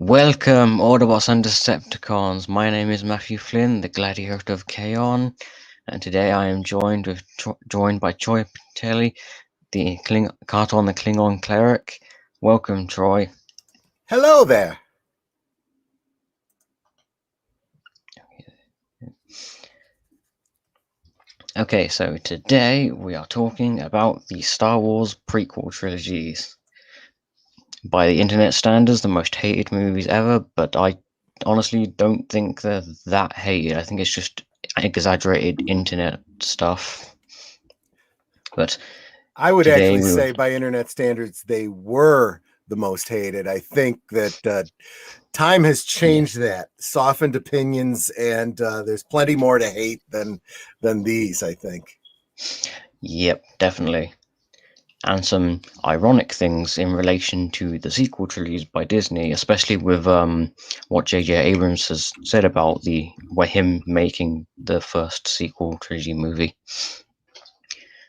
Welcome, Autobots and Decepticons. My name is Matthew Flynn, the Gladiator of Kaon, and today I am joined by Troy Pacelli, the Carton, the Klingon cleric. Welcome, Troy. Hello there. Okay, so today we are talking about the Star Wars prequel trilogies. By the internet standards, the most hated movies ever, but I honestly don't think they're that hated. I think it's just exaggerated internet stuff. But I would today actually we say by internet standards, they were the most hated. I think that time has changed that, softened opinions, and there's plenty more to hate than these, I think. Yep, definitely. And some ironic things in relation to the sequel trilogies by Disney, especially with what J.J. Abrams has said about him making the first sequel trilogy movie.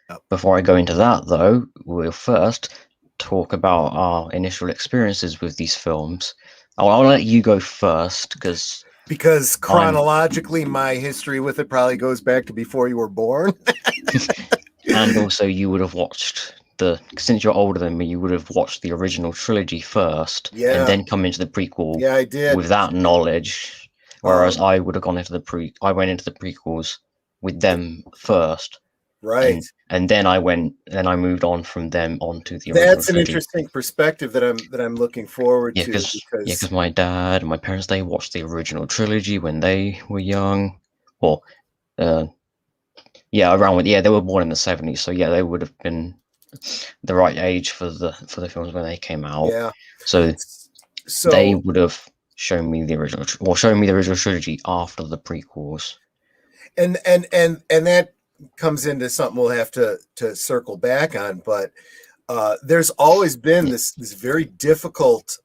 Yep. Before I go into that, though, we'll first talk about our initial experiences with these films. I'll let you go first because chronologically, my history with it probably goes back to before you were born. And also, you would have watched since you're older than me, you would have watched the original trilogy first, and then come into the prequel. Yeah, I did. With that knowledge. Whereas I would have gone into I went into the prequels with them first. Right. And then I moved on from them onto the original That's an trilogy. interesting perspective that I'm looking forward to. Because my dad and my parents, they watched the original trilogy when they were young. Or they were born in the 70s, so yeah, they would have been the right age for the films when they came out. Yeah. So they would have shown me the original trilogy after the prequels. And that comes into something we'll have to circle back on, but there's always been this very difficult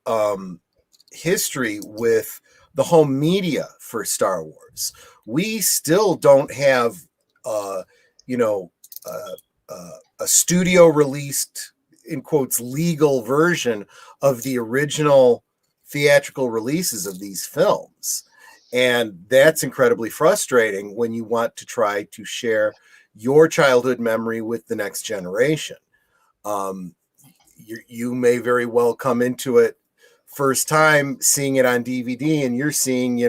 history with the home media for Star Wars. We still don't have a studio released, in quotes, legal version of the original theatrical releases of these films. And that's incredibly frustrating when you want to try to share your childhood memory with the next generation. You may very well come into it first time seeing it on DVD, and you're seeing,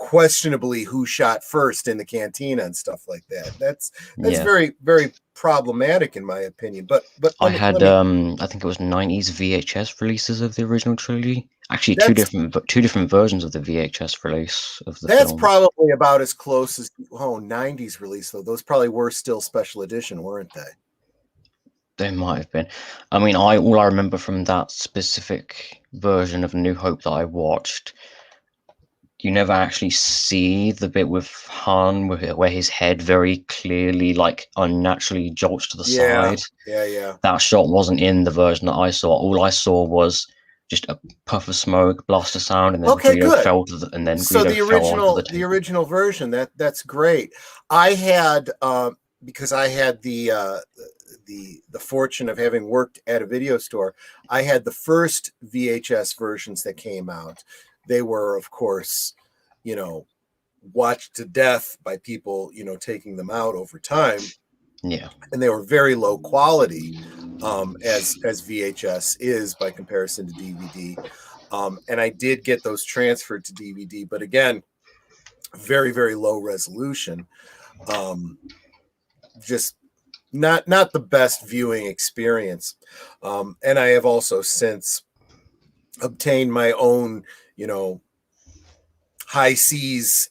questionably who shot first in the cantina and stuff like that. That's very, very problematic in my opinion. But I had I think it was 90s VHS releases of the original trilogy. Actually, two different versions of the VHS release of the That's films. probably about as close as 90s release, though. Those probably were still special edition, weren't they? They might have been. I mean, all I remember from that specific version of New Hope that I watched, you never actually see the bit with Han where his head very clearly, like, unnaturally jolts to the side. Yeah. That shot wasn't in the version that I saw. All I saw was just a puff of smoke, blast of sound, and then Greedo fell to the, and then so Greedo fell onto the table. The original version, that's great. I had because I had the fortune of having worked at a video store, I had the first VHS versions that came out. They were, of course, watched to death by people, taking them out over time. Yeah. And they were very low quality, as VHS is by comparison to DVD. And I did get those transferred to DVD, but again, very, very low resolution. Just not the best viewing experience. And I have also since obtained my own, high seas,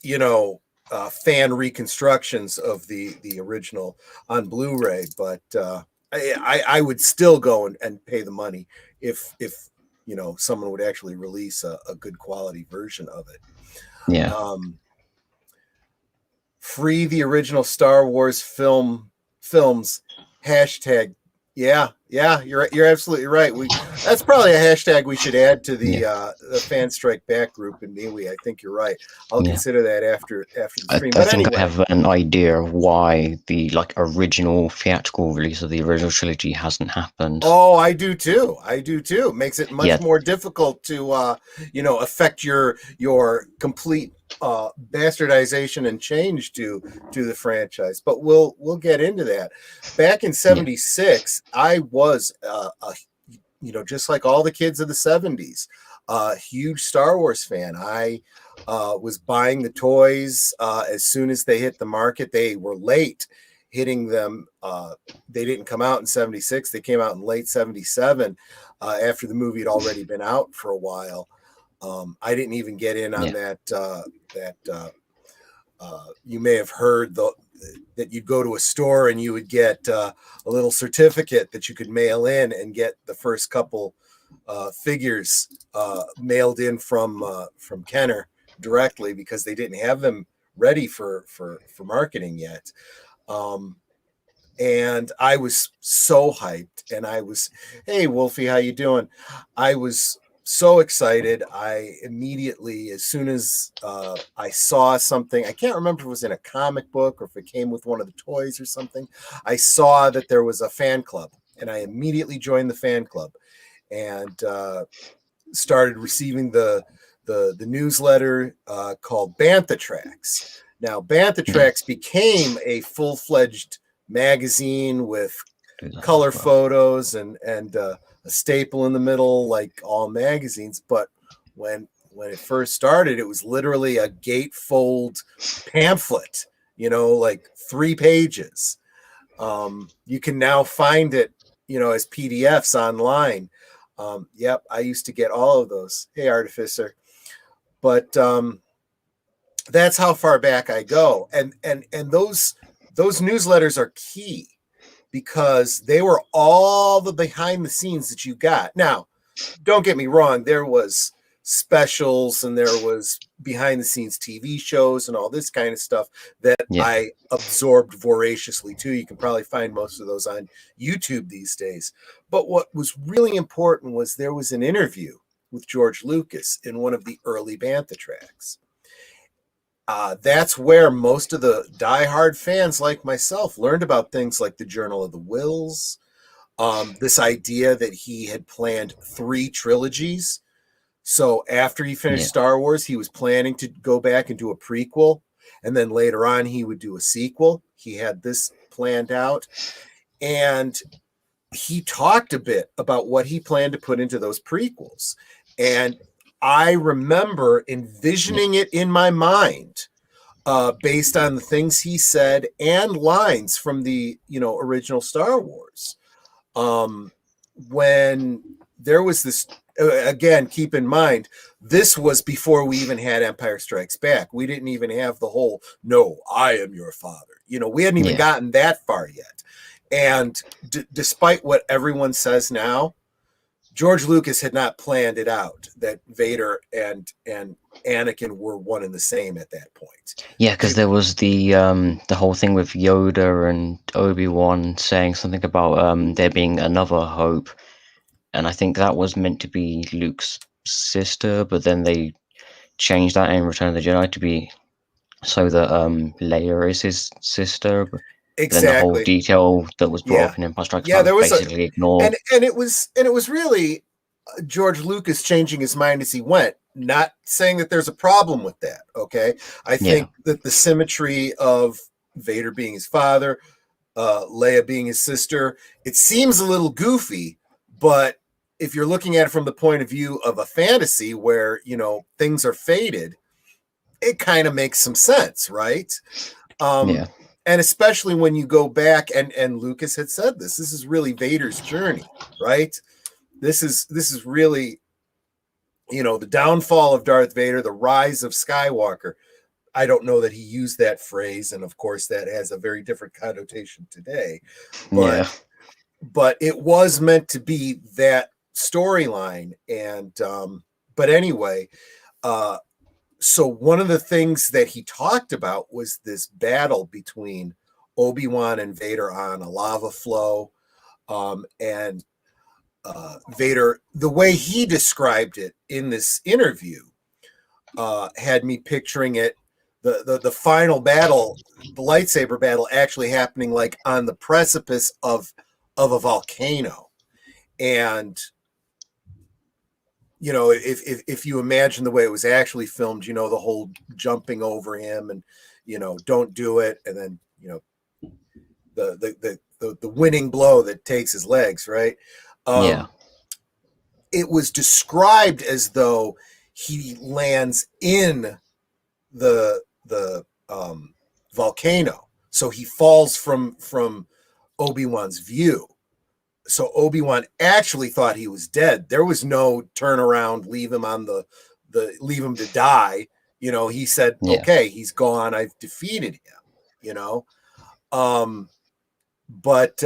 fan reconstructions of the original on Blu-ray, but I would still go and pay the money if someone would actually release a good quality version of it. Yeah. Free the original Star Wars films. Hashtag, yeah, Yeah, you're absolutely right. That's probably a hashtag we should add to Yeah, the Fan Strike Back group in MeWe. I think you're right. I'll yeah. consider that after the stream. I But think I anyway, have an idea of why the like original theatrical release of the original trilogy hasn't happened. oh, I do too. I do too. It makes it much Yeah, more difficult to affect your complete bastardization and change to the franchise. But we'll get into that. Back in yeah, '76, I was just like all the kids of the '70s, a huge Star Wars fan. I was buying the toys as soon as they hit the market. They were late hitting them. They didn't come out in '76. They came out in late '77 after the movie had already been out for a while. I didn't even get in on yeah, that. You may have heard that you'd go to a store and you would get a little certificate that you could mail in and get the first couple figures mailed in from Kenner directly because they didn't have them ready for marketing yet. Um, and I was so hyped, and I was, hey Wolfie, how you doing? I was so excited. I immediately, as soon as I saw something, I can't remember if it was in a comic book or if it came with one of the toys or something. I saw that there was a fan club, and I immediately joined the fan club and started receiving the newsletter called Bantha Tracks. Now, Bantha yeah. Tracks became a full-fledged magazine with Do that as color well. photos and a staple in the middle, like all magazines. But when it first started, it was literally a gatefold pamphlet, like 3 pages. You can now find it, as PDFs online. Yep, I used to get all of those. Hey, Artificer. But that's how far back I go, and those newsletters are key because they were all the behind the scenes that you got. Now, don't get me wrong, there was specials and there was behind the scenes TV shows and all this kind of stuff that Yeah, I absorbed voraciously too. You can probably find most of those on YouTube these days. But what was really important was there was an interview with George Lucas in one of the early Bantha tracks. That's where most of the diehard fans like myself learned about things like the Journal of the Wills, this idea that he had planned 3 trilogies. So after he finished yeah, Star Wars, he was planning to go back and do a prequel. And then later on, he would do a sequel. He had this planned out. And he talked a bit about what he planned to put into those prequels. And I remember yeah, envisioning it in my mind based on the things he said and lines from the original Star Wars. Um, when there was this, again, keep in mind, this was before we even had Empire Strikes Back. We didn't even have the whole "No, I am your father." We hadn't even yeah. gotten that far yet. And despite what everyone says now, George Lucas had not planned it out that Vader and Anakin were one and the same at that point. Yeah, because there was the whole thing with Yoda and Obi-Wan saying something about there being another hope, and I think that was meant to be Luke's sister, but then they changed that in Return of the Jedi to be so that Leia is his sister. But then the whole Exactly. detail that was brought Yeah. up in Empire Strikes Yeah, Back there was was a basically ignored. and it was really George Lucas changing his mind as he went. Not saying that there's a problem with that. Okay, I Yeah, think that the symmetry of Vader being his father, Leia being his sister, it seems a little goofy, but if you're looking at it from the point of view of a fantasy where things are fated, it kind of makes some sense, right? Um, yeah, and especially when you go back and Lucas had said this is really Vader's journey, right? This is really the downfall of Darth Vader, the rise of Skywalker. I don't know that he used that phrase, and of course that has a very different connotation today, but yeah, it was meant to be that storyline. And but anyway, uh so one of the things that he talked about was this battle between Obi-Wan and Vader on a lava flow. And Vader, the way he described it in this interview, had me picturing it, the final battle, the lightsaber battle, actually happening like on the precipice of a volcano. And if you imagine the way it was actually filmed, the whole jumping over him and don't do it, and then the winning blow that takes his legs, right? Yeah. It was described as though he lands in the volcano, so he falls from Obi-Wan's view. So Obi-Wan actually thought he was dead. There was no turnaround, leave him on the leave him to die. He said, okay, he's gone. I've defeated him, but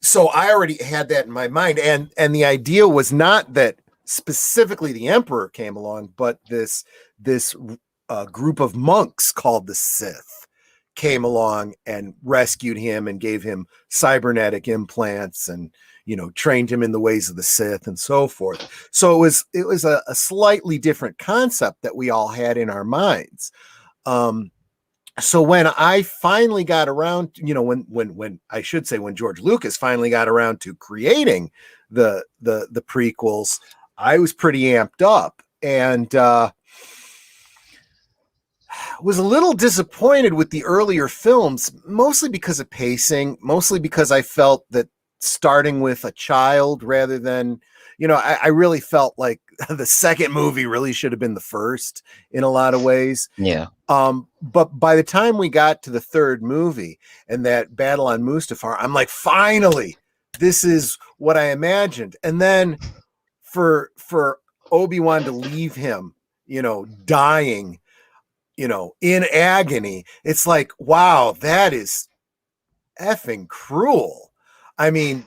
so I already had that in my mind. And the idea was not that specifically the Emperor came along, but this group of monks called the Sith came along and rescued him and gave him cybernetic implants and trained him in the ways of the Sith and so forth. So it was a slightly different concept that we all had in our minds. So when I finally got around, when I should say when George Lucas finally got around to creating the prequels, I was pretty amped up and was a little disappointed with the earlier films, mostly because of pacing, mostly because I felt that starting with a child rather than, I really felt like the second movie really should have been the first in a lot of ways. Yeah. But by the time we got to the third movie and that battle on Mustafar, I'm like, finally, this is what I imagined. And then for Obi-Wan to leave him, dying, in agony, it's like, wow, that is effing cruel. I mean,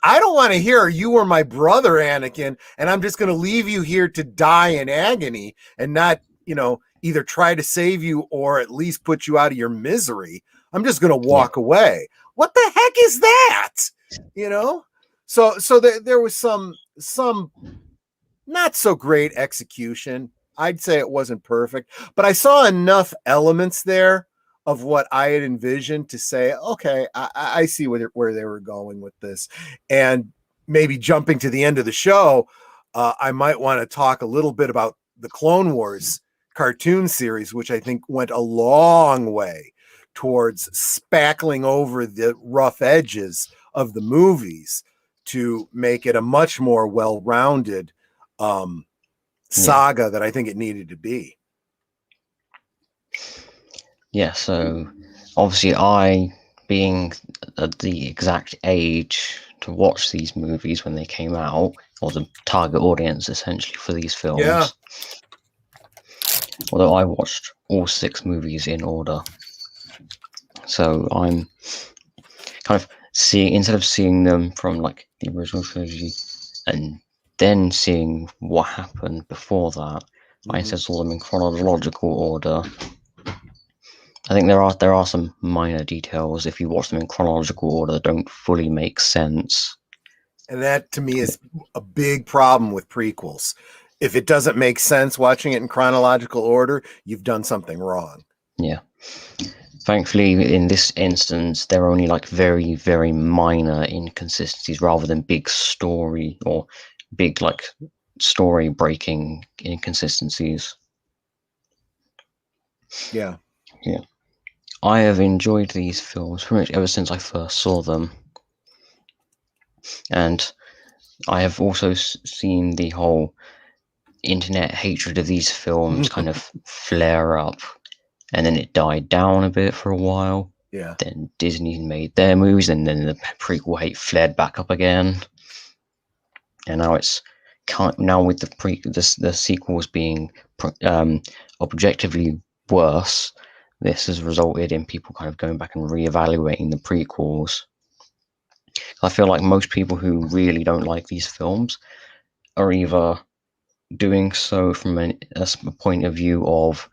I don't want to hear you were my brother, Anakin, and I'm just going to leave you here to die in agony and not, either try to save you or at least put you out of your misery. I'm just going to walk away. What the heck is that? So there was some not so great execution. I'd say it wasn't perfect, but I saw enough elements there of what I had envisioned to say, okay, I see where they were going with this. And maybe jumping to the end of the show, I might want to talk a little bit about the Clone Wars cartoon series, which I think went a long way towards spackling over the rough edges of the movies to make it a much more well-rounded saga that I think it needed to be. Yeah, so obviously I, being at the exact age to watch these movies when they came out, or the target audience essentially for these films. Yeah. Although I watched all 6 movies in order. So I'm kind of instead of seeing them from like the original trilogy and then seeing what happened before that, I instead saw them in chronological order. I think there are some minor details if you watch them in chronological order that don't fully make sense. And that to me is a big problem with prequels. If it doesn't make sense watching it in chronological order, you've done something wrong. Yeah. Thankfully, in this instance, there are only like very, very minor inconsistencies rather than big story or big like story breaking inconsistencies. Yeah. Yeah. I have enjoyed these films pretty much ever since I first saw them. And I have also seen the whole internet hatred of these films kind of flare up, and then it died down a bit for a while. Yeah. Then Disney made their movies, and then the prequel hate flared back up again. And now it's now with the sequels being objectively worse. This has resulted in people kind of going back and reevaluating the prequels. I feel like most people who really don't like these films are either doing so from a point of view of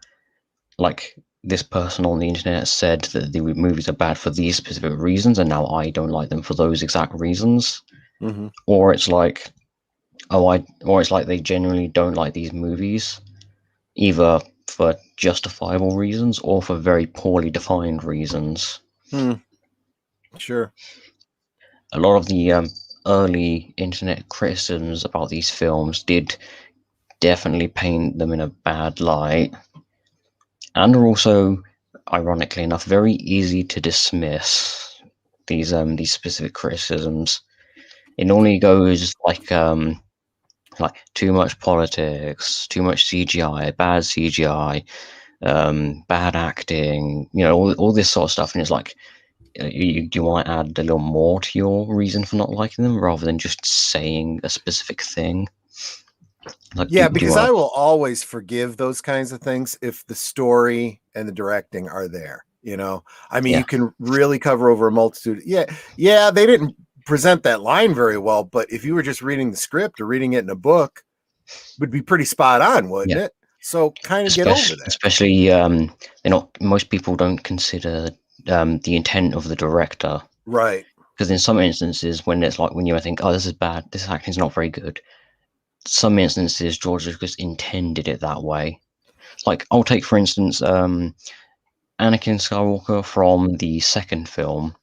like this person on the internet said that the movies are bad for these specific reasons, and now I don't like them for those exact reasons. Mm-hmm. Or it's like, or it's like they genuinely don't like these movies, either for justifiable reasons or for very poorly defined reasons. Sure. A lot of the early internet criticisms about these films did definitely paint them in a bad light, and are also, ironically enough, very easy to dismiss these specific criticisms. It normally goes like too much politics, too much CGI, bad CGI, bad acting, all this sort of stuff, and it's like you want to add a little more to your reason for not liking them rather than just saying a specific thing. Like, Yeah, do you because want I to? will always forgive those kinds of things if the story and the directing are there. I mean, Yeah, you can really cover over a multitude. Yeah, they didn't present that line very well, but if you were just reading the script or reading it in a book, it would be pretty spot on, wouldn't yeah. it? So kind of get over that. Especially, they're not. Most people don't consider the intent of the director, Right. because in some instances, when it's like when you think, oh, this is bad, this acting's not very good. Some instances, George Lucas intended it that way. Like, I'll take for instance, Anakin Skywalker from the second film.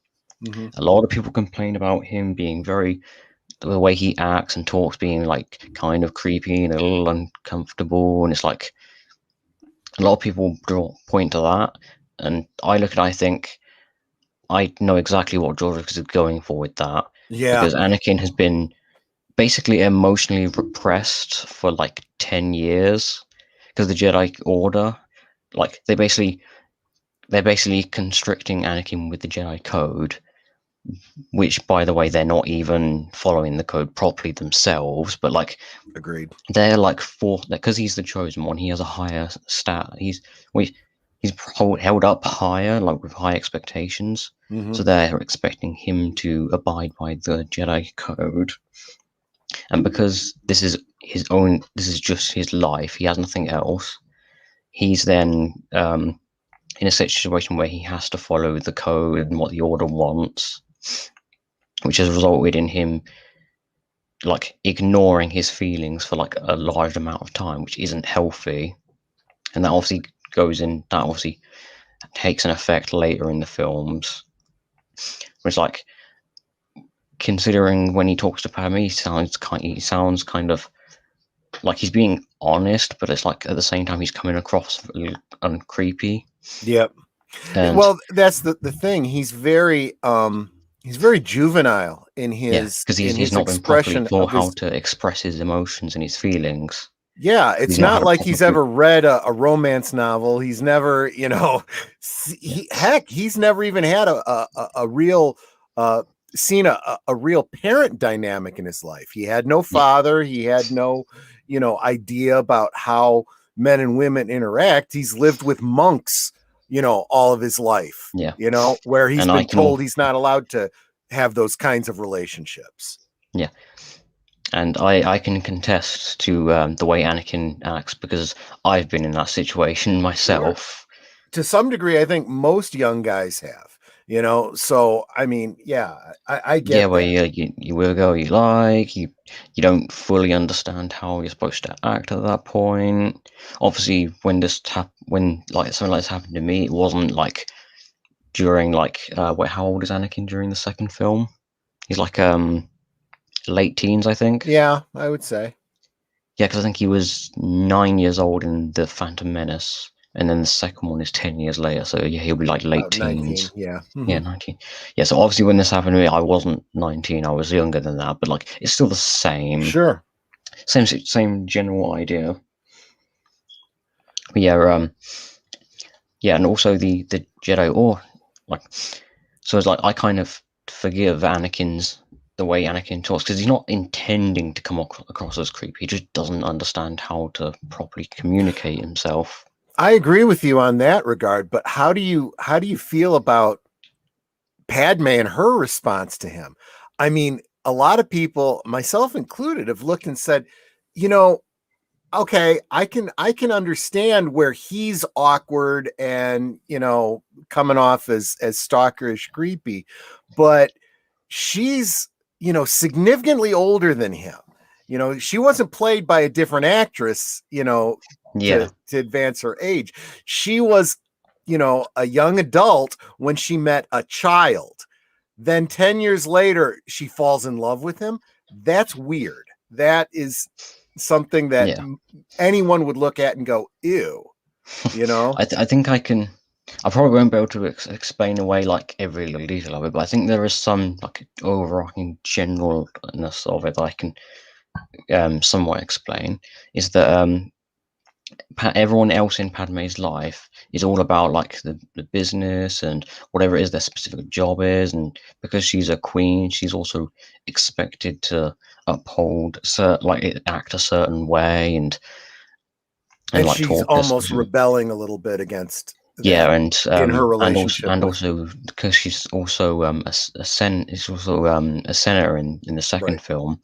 Mm-hmm. A lot of people complain about him being the way he acts and talks being like kind of creepy and a little uncomfortable, and it's like a lot of people point to that, and I think I know exactly what George Lucas is going for with that, Yeah. because Anakin has been basically emotionally repressed for like 10 years because the Jedi Order, like they're basically constricting Anakin with the Jedi Code, which, by the way, they're not even following the code properly themselves, but like Agreed. they're like because he's the chosen one. He has a higher stat. Well, he's held up higher, like with high expectations. Mm-hmm. So they're expecting him to abide by the Jedi Code, and because this is just his life. He has nothing else. He's then in a situation where he has to follow the code and what the Order wants, which has resulted in him like ignoring his feelings for like a large amount of time, which isn't healthy. And that obviously takes an effect later in the films. It's like, considering when he talks to Padme, he sounds kind of like he's being honest, but it's like at the same time he's coming across creepy. Yep. And Well, that's the thing. He's very juvenile in yeah, his because in he's his not been properly expression taught of how his. to express his emotions and his feelings. Yeah, He's it's not not had a like proper he's ever read a romance novel. He's never, he's never even had a real uh seen a real parent dynamic in his life. He had no yeah, father, he had no, idea about how men and women interact. He's lived with monks, all of his life, yeah, where he's and I been can all told he's not allowed to have those kinds of relationships. yeah. And I can contest to the way Anakin acts because I've been in that situation Sure. myself. To some degree, I think most young guys have, So, I mean, yeah, I Yeah, get where that. you will go you like you don't fully understand how you're supposed to act at that point. Obviously, when like something like this happened to me, it wasn't like during like wait, how old is Anakin during the second film? He's like late teens, I think. Yeah, I would say. Yeah, because I think he was 9 years old in the Phantom Menace, and then the second one is 10 years later. So yeah, he'll be like late About 19. teens. Yeah. Yeah, 19. Yeah, so obviously when this happened to me, I wasn't 19. I was younger than that, but like it's still the Sure. same general idea. But yeah, yeah, and also the Jedi, or like, so it's like I kind of forgive the way Anakin talks because he's not intending to come across as creepy. He just doesn't understand how to properly communicate himself. I agree with you on that regard, but how do you feel about Padme and her response to him? I mean, a lot of people, myself included, have looked and said, you know, okay, I can understand where he's awkward and, coming off as stalkerish creepy, but she's, significantly older than him. She wasn't played by a different actress, Yeah, to advance her age. She was, a young adult when she met a child. Then 10 years later, she falls in love with him. That's weird. That is something that yeah. anyone would look at and go, ew, you know? I think I can. I probably won't be able to explain away like every little detail of it, but I think there is some like overarching generalness of it that I can somewhat explain. Is that everyone else in Padme's life is all about like the business and whatever it is their specific job is, and because she's a queen, she's also expected to uphold like act a certain way and And like she's talk a almost specific. rebelling a little bit against Yeah, that in her relationship and with, also because she's also is also a senator in the second right. film.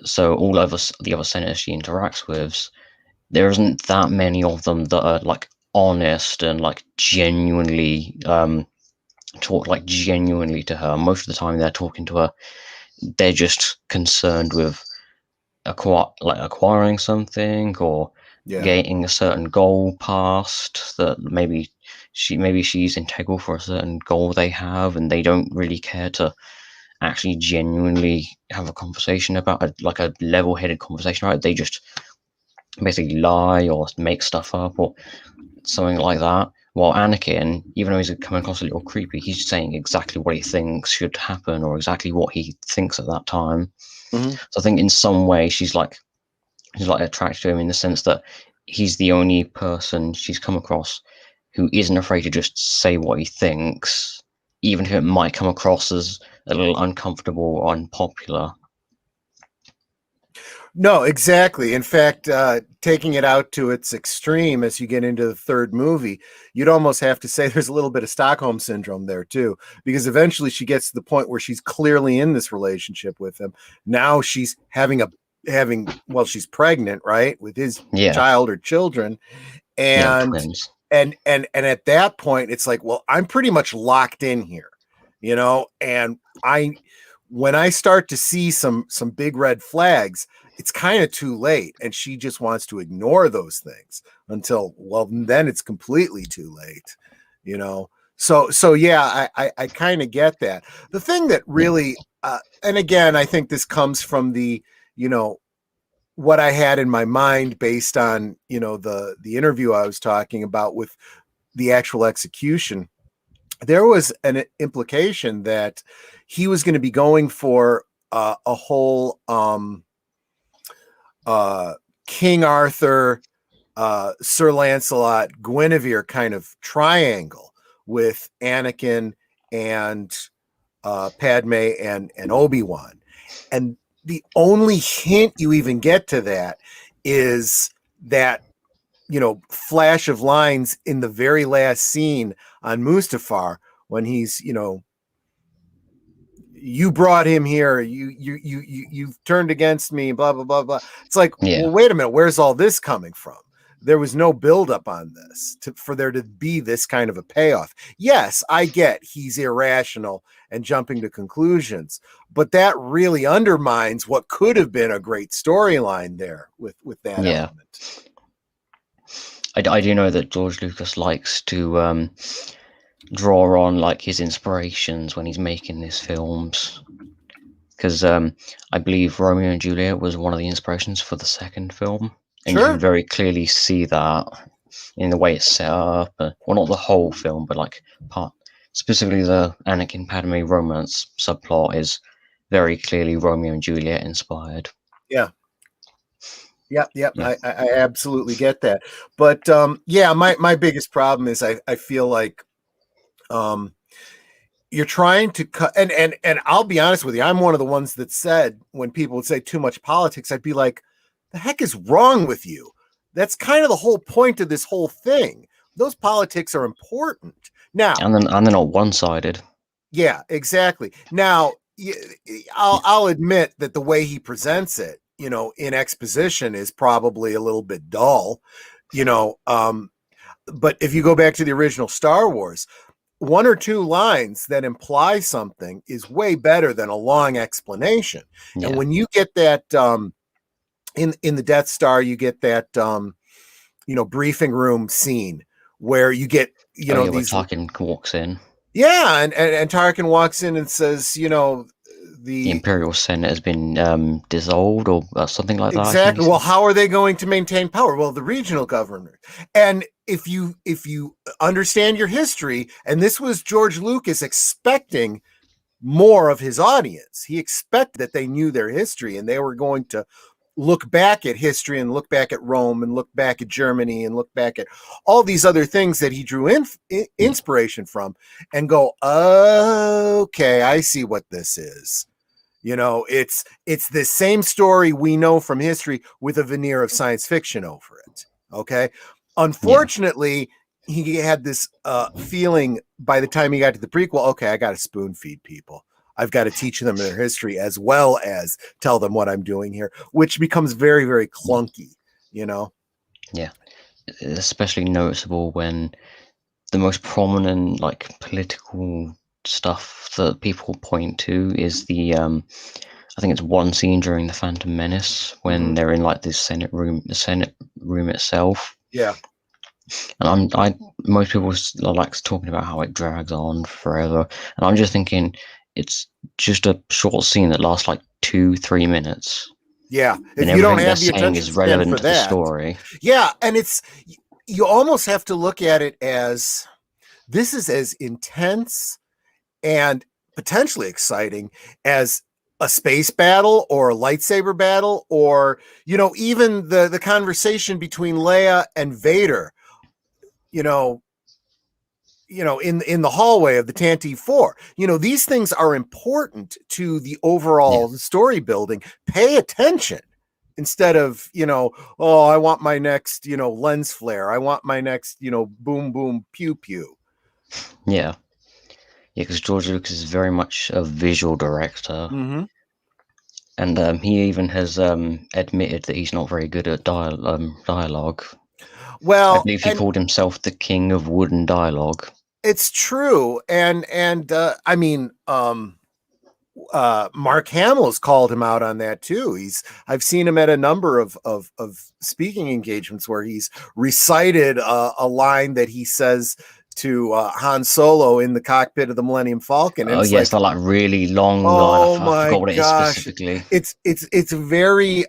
So all of us, the other senators she interacts with, there isn't that many of them that are like honest and like genuinely talk like genuinely to her. Most of the time, they're talking to her. They're just concerned with acquiring something or Yeah. getting a certain goal past that maybe she's integral for a certain goal they have, and they don't really care to actually genuinely have a conversation about it, like a level-headed conversation about it. They just basically lie or make stuff up or something like that. While Anakin, even though he's coming across a little creepy, he's saying exactly what he thinks should happen or exactly what he thinks at that time. Mhm. So I think in some way she's like attracted to him in the sense that he's the only person she's come across who isn't afraid to just say what he thinks, even if it might come across as a little uncomfortable or unpopular. No, exactly. In fact, taking it out to its extreme as you get into the third movie, you'd almost have to say there's a little bit of Stockholm syndrome there too, because eventually she gets to the point where she's clearly in this relationship with him. Now she's well, she's pregnant, right, with his Yeah, child or children, yeah, and twins. and at that point, it's like, well, I'm pretty much locked in here, and I when I start to see some big red flags, it's kind of too late. And she just wants to ignore those things until, well, then it's completely too late, you know. So yeah, I kind of get that. The thing that Yeah, really and again, I think this comes from the, you know, what I had in my mind based on, the interview I was talking about with the actual execution. There was an implication that he was going to be going for a whole uh, King Arthur, Sir Lancelot, Guinevere kind of triangle with Anakin and Padme and Obi-Wan. And the only hint you even get to that is that, flash of lines in the very last scene on Mustafar when he's, you brought him here, you've turned against me, blah blah blah blah. It's like, yeah, well, wait a minute, where's all this coming from? There was no buildup on this for there to be this kind of a payoff. Yes, I get he's irrational and jumping to conclusions, but that really undermines what could have been a great storyline there with that yeah. element. I do know that George Lucas likes to draw on like his inspirations when he's making his films, because I believe Romeo and Juliet was one of the inspirations for the second film, and you can Sure. very clearly see that in the way it's set up. Well, not the whole film, but like part specifically the Anakin Padme romance subplot is very clearly Romeo and Juliet inspired. Yeah. Yep, yep. Yeah, I absolutely get that. But yeah, my biggest problem is I feel like um you're trying to cut and I'll be honest with you, I'm one of the ones that said when people would say too much politics, I'd be like, the heck is wrong with you? That's kind of the whole point of this whole thing. Those politics are important. Now, and they're not one sided. yeah, exactly. Now, I'll admit that the way he presents it in exposition is probably a little bit dull, you know. But if you go back to the original Star Wars, one or two lines that imply something is way better than a long explanation. And Yeah. when you get that in the Death Star, you get that briefing room scene where you get Oh yeah, where these. Tarkin walks in. Yeah, and Tarkin walks in and says, The the Imperial Senate has been dissolved or something like that, I think he exactly. Well, said. how are they going to maintain power? Well, the regional governor. And if you understand your history, and this was George Lucas expecting more of his audience. He expected that they knew their history and they were going to look back at history and look back at Rome and look back at Germany and look back at all these other things that he drew Yeah. inspiration from and go, okay, I see what this is. It's the same story we know from history with a veneer of science fiction over it. Okay. Yeah. Unfortunately, he had this feeling by the time he got to the prequel, okay, I got to spoon feed people. I've got to teach them their history as well as tell them what I'm doing here, which becomes very, very clunky, you know? Yeah. Especially noticeable when the most prominent like political stuff that people point to is the I think it's one scene during the Phantom Menace when Mm-hmm. they're in like this the Senate room itself. Yeah. And most people are like talking about how it drags on forever, and I'm just thinking it's just a short scene that lasts like 2-3 minutes, Yeah. and If you don't everything they're have the saying attention is span relevant for to the that, story. yeah. And you almost have to look at it as this is as intense and potentially exciting as a space battle or a lightsaber battle or even the conversation between Leia and Vader you know in the hallway of the Tantive 4. These things are important to the Yeah, overall story building. Pay attention instead of oh, I want my next lens flare, I want my next boom boom pew pew. yeah, yeah. Because George Lucas is very much a visual director, Mm-hmm. and he even has admitted that he's not very good at dialogue. I Well, believe he and called himself the king of wooden dialogue. it's true, and I mean, Mark Hamill has called him out on that too. I've seen him at a number of speaking engagements where he's recited a line that he says to Han Solo in the cockpit of the Millennium Falcon, and Oh it's yes, like, that like really long line. oh I my forgot what it is gosh, specifically. it's very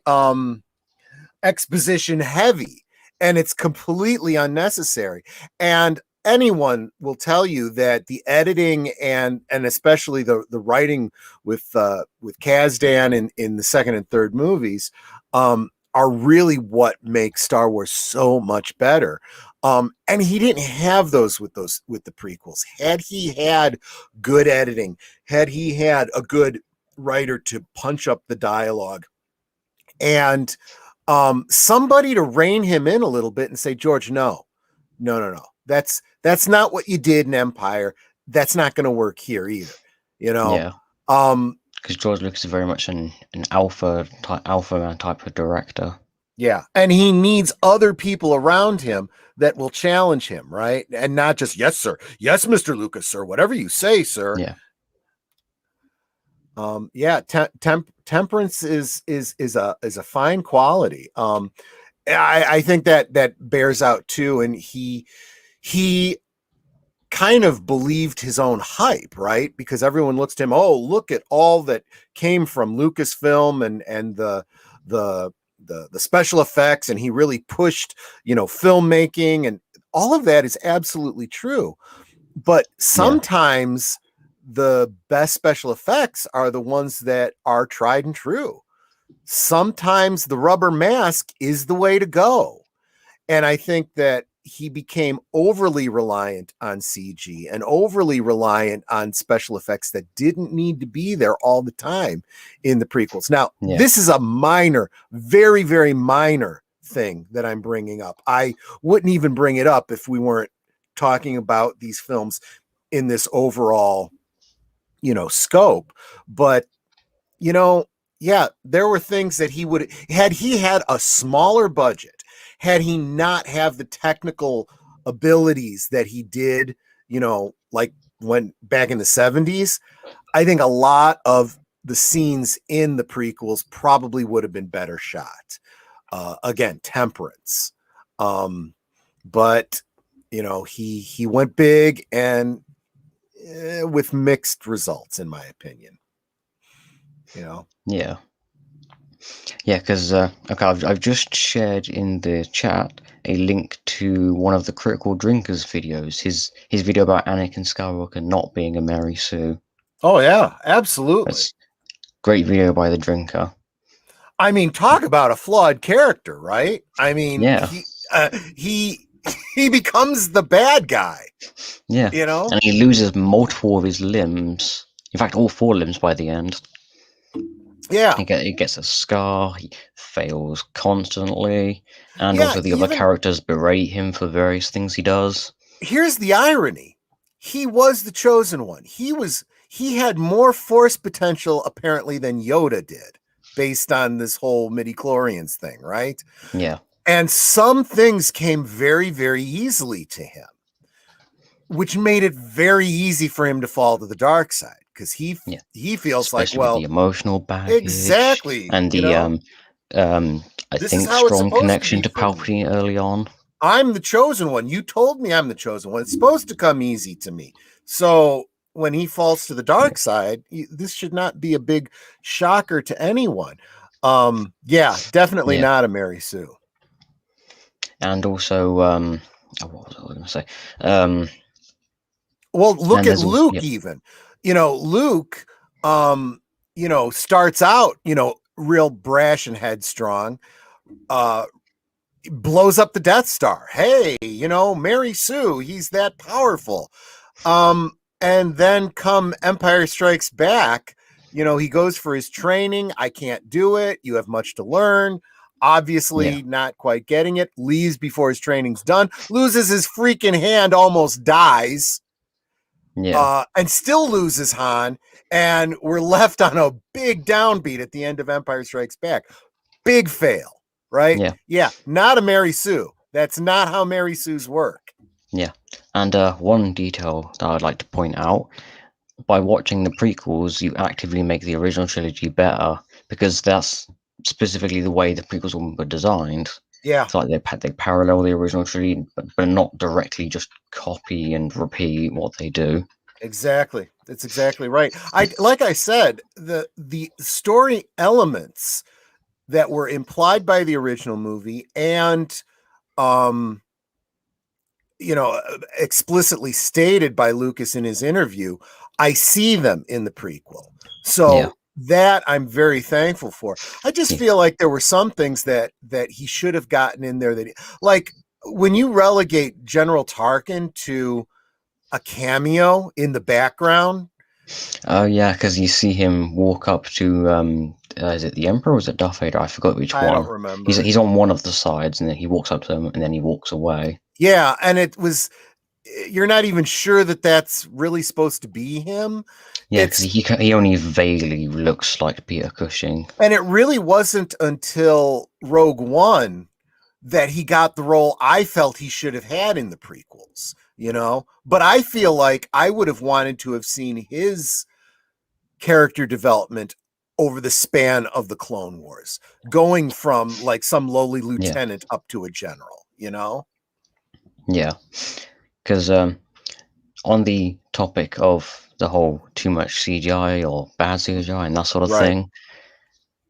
exposition heavy, and it's completely unnecessary. And anyone will tell you that the editing and especially the writing with Kazdan in the second and third movies are really what makes Star Wars so much better. And he didn't have those with the prequels. Had he had good editing, had he had a good writer to punch up the dialogue, and somebody to rein him in a little bit and say, George, no, no, no, no. That's not what you did in Empire. That's not going to work here either. You know. Yeah, Um, because George Lucas is very much an alpha man type of director. yeah, and he needs other people around him that will challenge him, right? And not just yes, sir, yes, Mr. Lucas, sir, whatever you say, sir. Yeah, Yeah, temperance is a fine quality. I think that bears out too, and he kind of believed his own hype, right? Because everyone looks to him, oh, look at all that came from Lucasfilm and the special effects, and he really pushed filmmaking, and all of that is absolutely true. But yeah, sometimes the best special effects are the ones that are tried and true. Sometimes the rubber mask is the way to go. And I think that he became overly reliant on CG and overly reliant on special effects that didn't need to be there all the time in the prequels. Now, yeah, this is a minor, very, very minor thing that I'm bringing up. I wouldn't even bring it up if we weren't talking about these films in this overall, scope. But, you know, yeah, there were things that he would had he had a smaller budget, had he not have the technical abilities that he did, like when back in the 70s, I think a lot of the scenes in the prequels probably would have been better shot. Again, temperance. But he went big and with mixed results, in my opinion. Yeah. Yeah, because okay, I've just shared in the chat a link to one of the Critical Drinkers videos. His video about Anakin Skywalker not being a Mary Sue. Oh yeah, absolutely. That's great video by the Drinker. I mean, talk about a flawed character, right? I mean, Yeah, he he becomes the bad guy, yeah, and he loses multiple of his limbs. In fact, all four limbs by the end. Yeah, He gets a scar. He fails constantly, and yeah. also the other Even characters berate him for various things he does. here's the irony: he was the chosen one. He had more force potential apparently than Yoda did, based on this whole midi-chlorians thing, right? Yeah, And some things came very, very easily to him, which made it very easy for him to fall to the dark side because yeah. he feels like, Especially with the well, emotional baggage exactly, and the I this is think how it's strong supposed to connection be to for me. Palpatine early on. I'm the chosen one. You told me I'm the chosen one. It's supposed to come easy to me. So when he falls to the dark side, this should not be a big shocker to anyone. Yeah, definitely Yeah, not a Mary Sue. and also what was I going to say? Um, Well, look and at there's also Luke even. Luke starts out, real brash and headstrong. Blows up the Death Star. Hey, Mary Sue, he's that powerful. And then come Empire Strikes Back, he goes for his training. I can't do it. You have much to learn. yeah, Obviously, not quite getting it. Leaves before his training's done. Loses his freaking hand, almost dies, yeah, and still loses Han. And we're left on a big downbeat at the end of Empire Strikes Back. Big fail, right? yeah, Yeah, not a Mary Sue. That's not how Mary Sue's work. yeah. And one detail that I'd like to point out: by watching the prequels, you actively make the original trilogy better because that's specifically the way the prequels were designed. Yeah, It's like they parallel the original trilogy, but not directly just copy and repeat what they do. exactly. That's exactly right. Like I said, the story elements that were implied by the original movie and um explicitly stated by Lucas in his interview, I see them in the prequel. Yeah, So that I'm very thankful for. I just yeah. feel like there were some things that he should have gotten in there like when you relegate General Tarkin to a cameo in the background. Oh yeah, because you see him walk up to is it the Emperor or is it Darth Vader? I forgot which I don't one. remember. He's on one of the sides, and then he walks up to him, and then he walks away. Yeah, and you're not even sure that that's really supposed to be him. Yeah, because It's he only vaguely looks like Peter Cushing. And it really wasn't until Rogue One that he got the role I felt he should have had in the prequels, But I feel like I would have wanted to have seen his character development over the span of the Clone Wars, going from like some lowly Yeah, lieutenant up to a general. yeah, because on the topic of the whole too much CGI or bad CGI and that sort of Right. thing,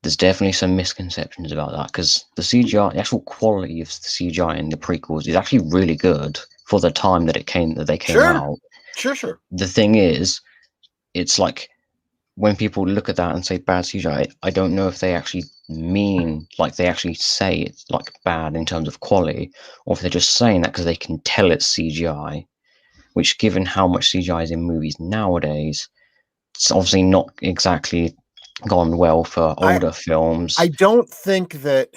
there's definitely some misconceptions about that because the CGI, the actual quality of the CGI in the prequels is actually really good for the time that they came Sure. out. Sure. The thing is, it's like when people look at that and say bad CGI, I don't know if they actually mean like they actually say it's like bad in terms of quality, or if they're just saying that because they can tell it's CGI. Which, given how much CGI is in movies nowadays, it's obviously not exactly gone well for I older films. I don't think that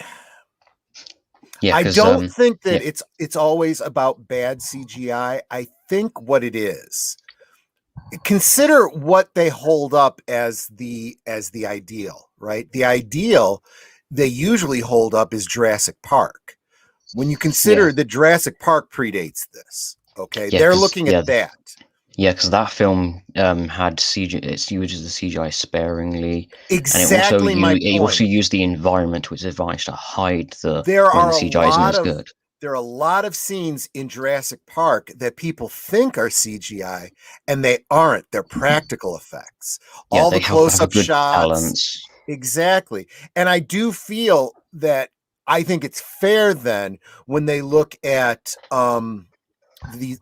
Yeah, I because don't think that yeah, it's always about bad CGI. I think what it is, consider what they hold up as the ideal, right? The ideal they usually hold up is Jurassic Park. When you consider that Jurassic Park predates this, okay, they're looking at that. Yeah, because that film had CG. It uses the CGI sparingly, Exactly my it point. also used the environment to its advantage to hide There when are the a CGI isn't lot as of good. there are a lot of scenes in Jurassic Park that people think are CGI, and they aren't. They're practical effects. Yeah, All they the have to have a close-up good shots. balance. Exactly. And I do feel that I think it's fair then when they look at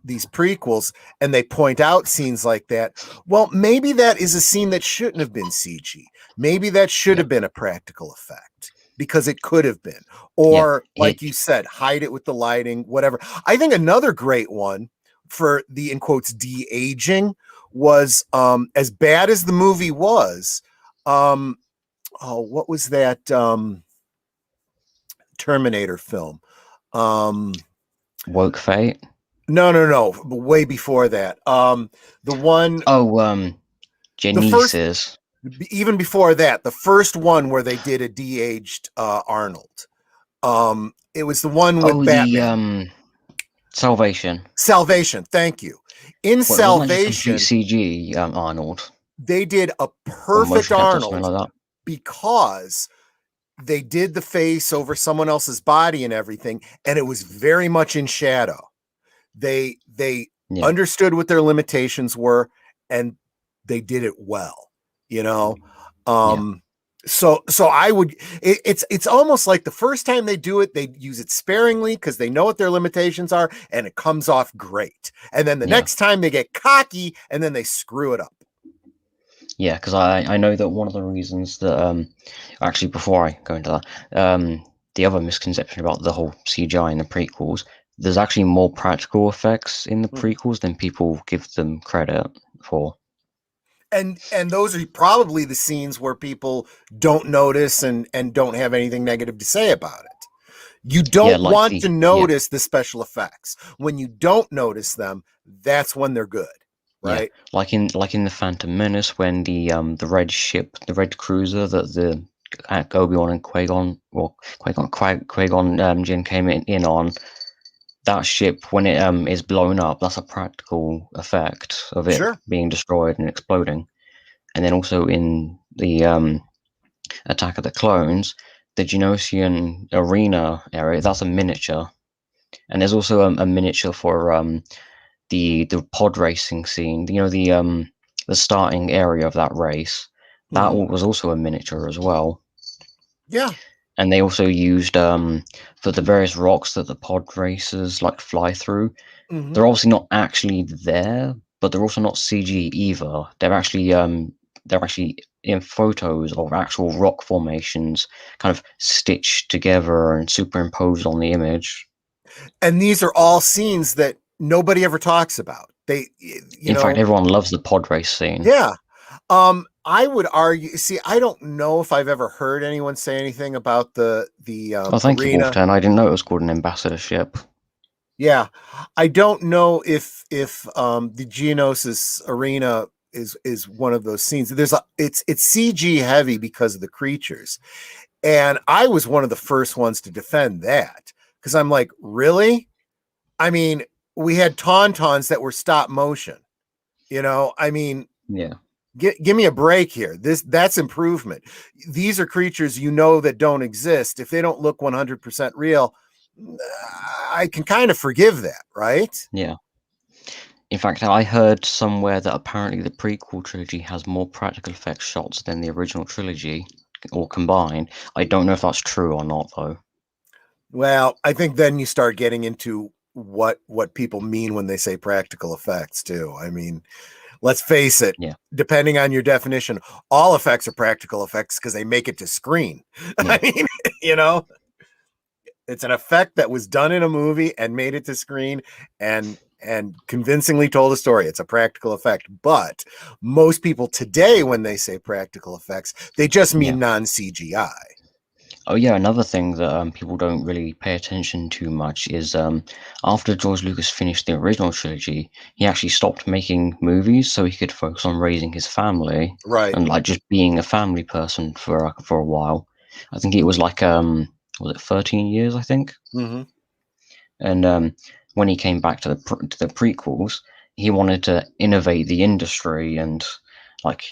these prequels and they point out scenes like that. Well, maybe that is a scene that shouldn't have been CG. Maybe that should have been a practical effect because it could have been. Yeah, Or, like you said, hide it with the lighting, whatever. I think another great one for the, in quotes, de-aging was as bad as the movie was. What was that Terminator film? Woke Fate. No. Way before that. The one, Oh, the first, Genesis. even before that, the first one where they did a de-aged Arnold. It was the one with Oh, the Batman. Salvation. Salvation. Thank you. In Well, it wasn't that just complete Salvation, CG, Arnold, they did a or perfect motion capture, something Arnold like that. because they did the face over someone else's body and everything, and it was very much in shadow. They Yeah, understood what their limitations were, and they did it well, you know. yeah, So I would, it's almost like the first time they do it, they use it sparingly because they know what their limitations are, and it comes off great. And then the yeah. next time they get cocky, and then they screw it up. Yeah, because I know that one of the reasons that actually before I go into that, the other misconception about the whole CGI in the prequels, there's actually more practical effects in the prequels than people give them credit for. And those are probably the scenes where people don't notice and don't have anything negative to say about it. You Yeah, don't like want the to notice the special effects. When you don't notice them, that's when they're good, yeah, right? like in the Phantom Menace when the red ship, the red cruiser that the Obi-Wan and Qui-Gon Jinn came in on. That ship, when it is blown up, that's a practical effect of it Sure. being destroyed and exploding. And then also in the Attack of the Clones, the Genosian arena area, that's a miniature. And there's also a miniature for the pod racing scene. You know, the starting area of that race. That was also a miniature as well. Yeah. And they also used for the various rocks that the pod racers like fly through. They're obviously not actually there, but they're also not CG either. They're actually in photos of actual rock formations, kind of stitched together and superimposed on the image. And these are all scenes that nobody ever talks about. They, In fact, everyone loves the pod race scene. yeah. I would argue. See, I don't know if I've ever heard anyone say anything about the Oh, thank you, arena. Wolften. I didn't know it was called an ambassadorship. Yeah, I don't know if the Geonosis arena is one of those scenes. It's CG heavy because of the creatures, and I was one of the first ones to defend that because I'm like, really? I mean, we had tauntauns that were stop motion. I mean, Yeah. give me a break here. That's improvement. These are creatures that don't exist. If they don't look 100% real, I can kind of forgive that, right? Yeah. In fact, I heard somewhere that apparently the prequel trilogy has more practical effects shots than the original trilogy, all combined. I don't know if that's true or not, though. Well, I think then you start getting into what people mean when they say practical effects too. I mean, let's face it, Yeah. depending on your definition, all effects are practical effects because they make it to screen. Yeah. I mean, it's an effect that was done in a movie and made it to screen and convincingly told a story. It's a practical effect. But most people today, when they say practical effects, they just mean non-CGI. Oh yeah, another thing that people don't really pay attention to much is after George Lucas finished the original trilogy, he actually stopped making movies so he could focus on raising his family Right. and like just being a family person for a while. I think it was like was it 13 years, I think. Mm-hmm. And when he came back to to the prequels, he wanted to innovate the industry and like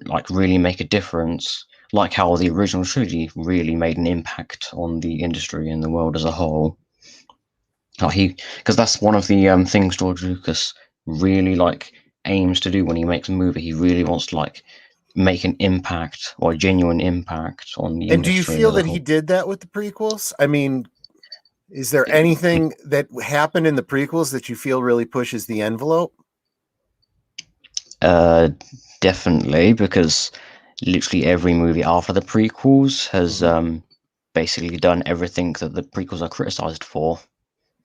like really make a difference, like how the original trilogy really made an impact on the industry and the world as a whole. Because that's one of the things George Lucas really like aims to do when he makes a movie. He really wants to like make an impact or a genuine impact on the And do you industry feel as a that he whole. did that with the prequels? I mean, is there anything that happened in the prequels that you feel really pushes the envelope? Uh, Definitely, because literally every movie after the prequels has Mhm. basically done everything that the prequels are criticized for.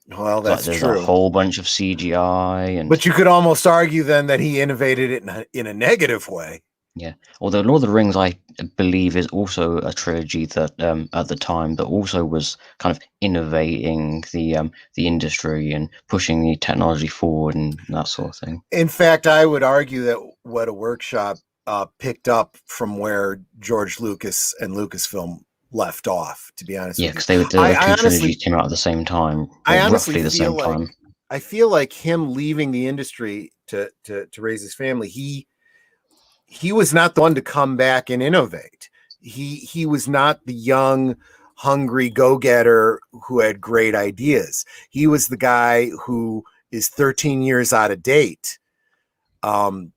Well, Like that's there's a true. whole bunch of CGI and But you could almost argue then that he innovated it in a negative way. yeah. Although Lord of the Rings, I believe, is also a trilogy that at the time that also was kind of innovating the industry and pushing the technology forward and that sort of thing. In fact, I would argue that what a workshop picked up from where George Lucas and Lucasfilm left off. To be honest Yeah, with you, because the I two trilogies honestly, came out at the same time, I or honestly roughly the feel same like time. him leaving the industry to raise his family. He was not the one to come back and innovate. He was not the young, hungry go-getter who had great ideas. He was the guy who is 13 years out of date. Um,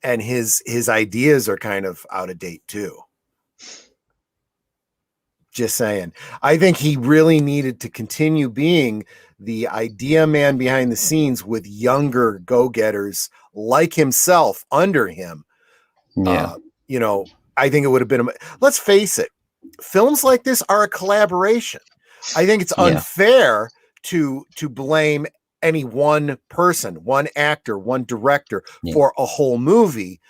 and his ideas are kind of out of date too. Just saying. I think he really needed to continue being the idea man behind the scenes with younger go-getters like himself under him. Yeah, Uh, you know, I think it would have been. Let's face it, films like this are a collaboration. I think it's yeah, unfair to blame any one person, one actor, one director yeah, for a whole movie.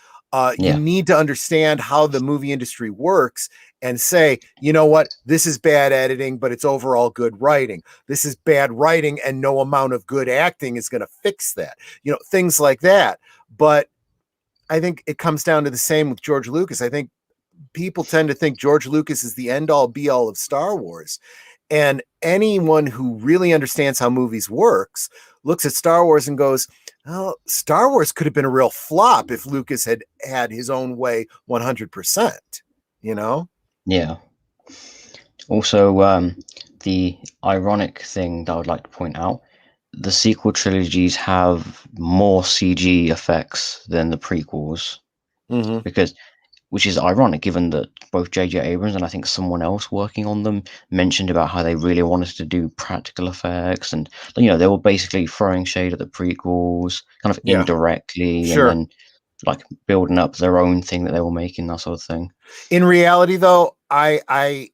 You yeah, need to understand how the movie industry works and say, you know what, this is bad editing, but it's overall good writing. This is bad writing, and no amount of good acting is going to fix that. You know, things like that. But I think it comes down to the same with George Lucas. I think people tend to think George Lucas is the end all be all of Star Wars. And anyone who really understands how movies works looks at Star Wars and goes, "Oh, Star Wars could have been a real flop if Lucas had had his own way 100%." You know? yeah. Also, the ironic thing that I would like to point out, the sequel trilogies have more CG effects than the prequels, Mm-hmm. because which is ironic given that both J.J. Abrams and I think someone else working on them mentioned about how they really wanted to do practical effects and they were basically throwing shade at the prequels kind of Yeah, indirectly and sure. then like building up their own thing that they were making, that sort of thing. In reality, though, I've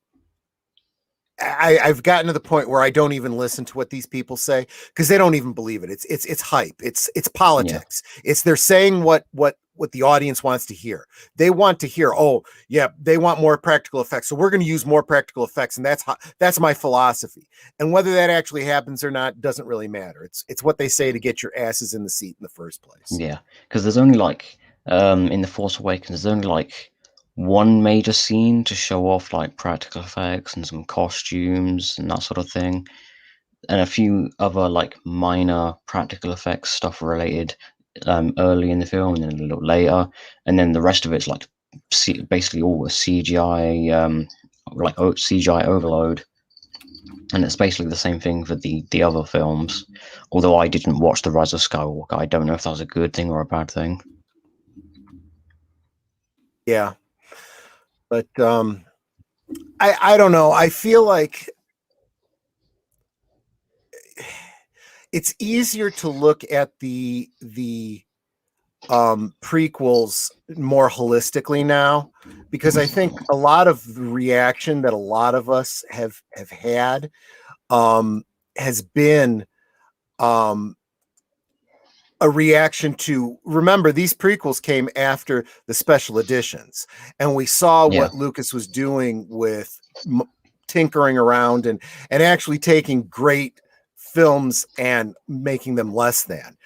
gotten to the point where I don't even listen to what these people say because they don't even believe it. It's hype. It's Yeah, politics. It's they're saying what the audience wants to hear. They want to hear, oh yeah, they want more practical effects, so we're going to use more practical effects, and that's my philosophy. And whether that actually happens or not doesn't really matter. It's what they say to get your asses in the seat in the first place. yeah, because there's only like in the Force Awakens there's only like one major scene to show off like practical effects and some costumes and that sort of thing, and a few other like minor practical effects stuff related early in the film and then a little later, and then the rest of it's like basically all a CGI, CGI overload, and it's basically the same thing for the other films. Although I didn't watch The Rise of Skywalker, I don't know if that was a good thing or a bad thing. Yeah, but I don't know. I feel like it's easier to look at the prequels more holistically now because I think a lot of the reaction that a lot of us have had um, has been um, a reaction to, remember, these prequels came after the special editions, and we saw Yeah. what Lucas was doing with tinkering around and actually taking great films and making them less than,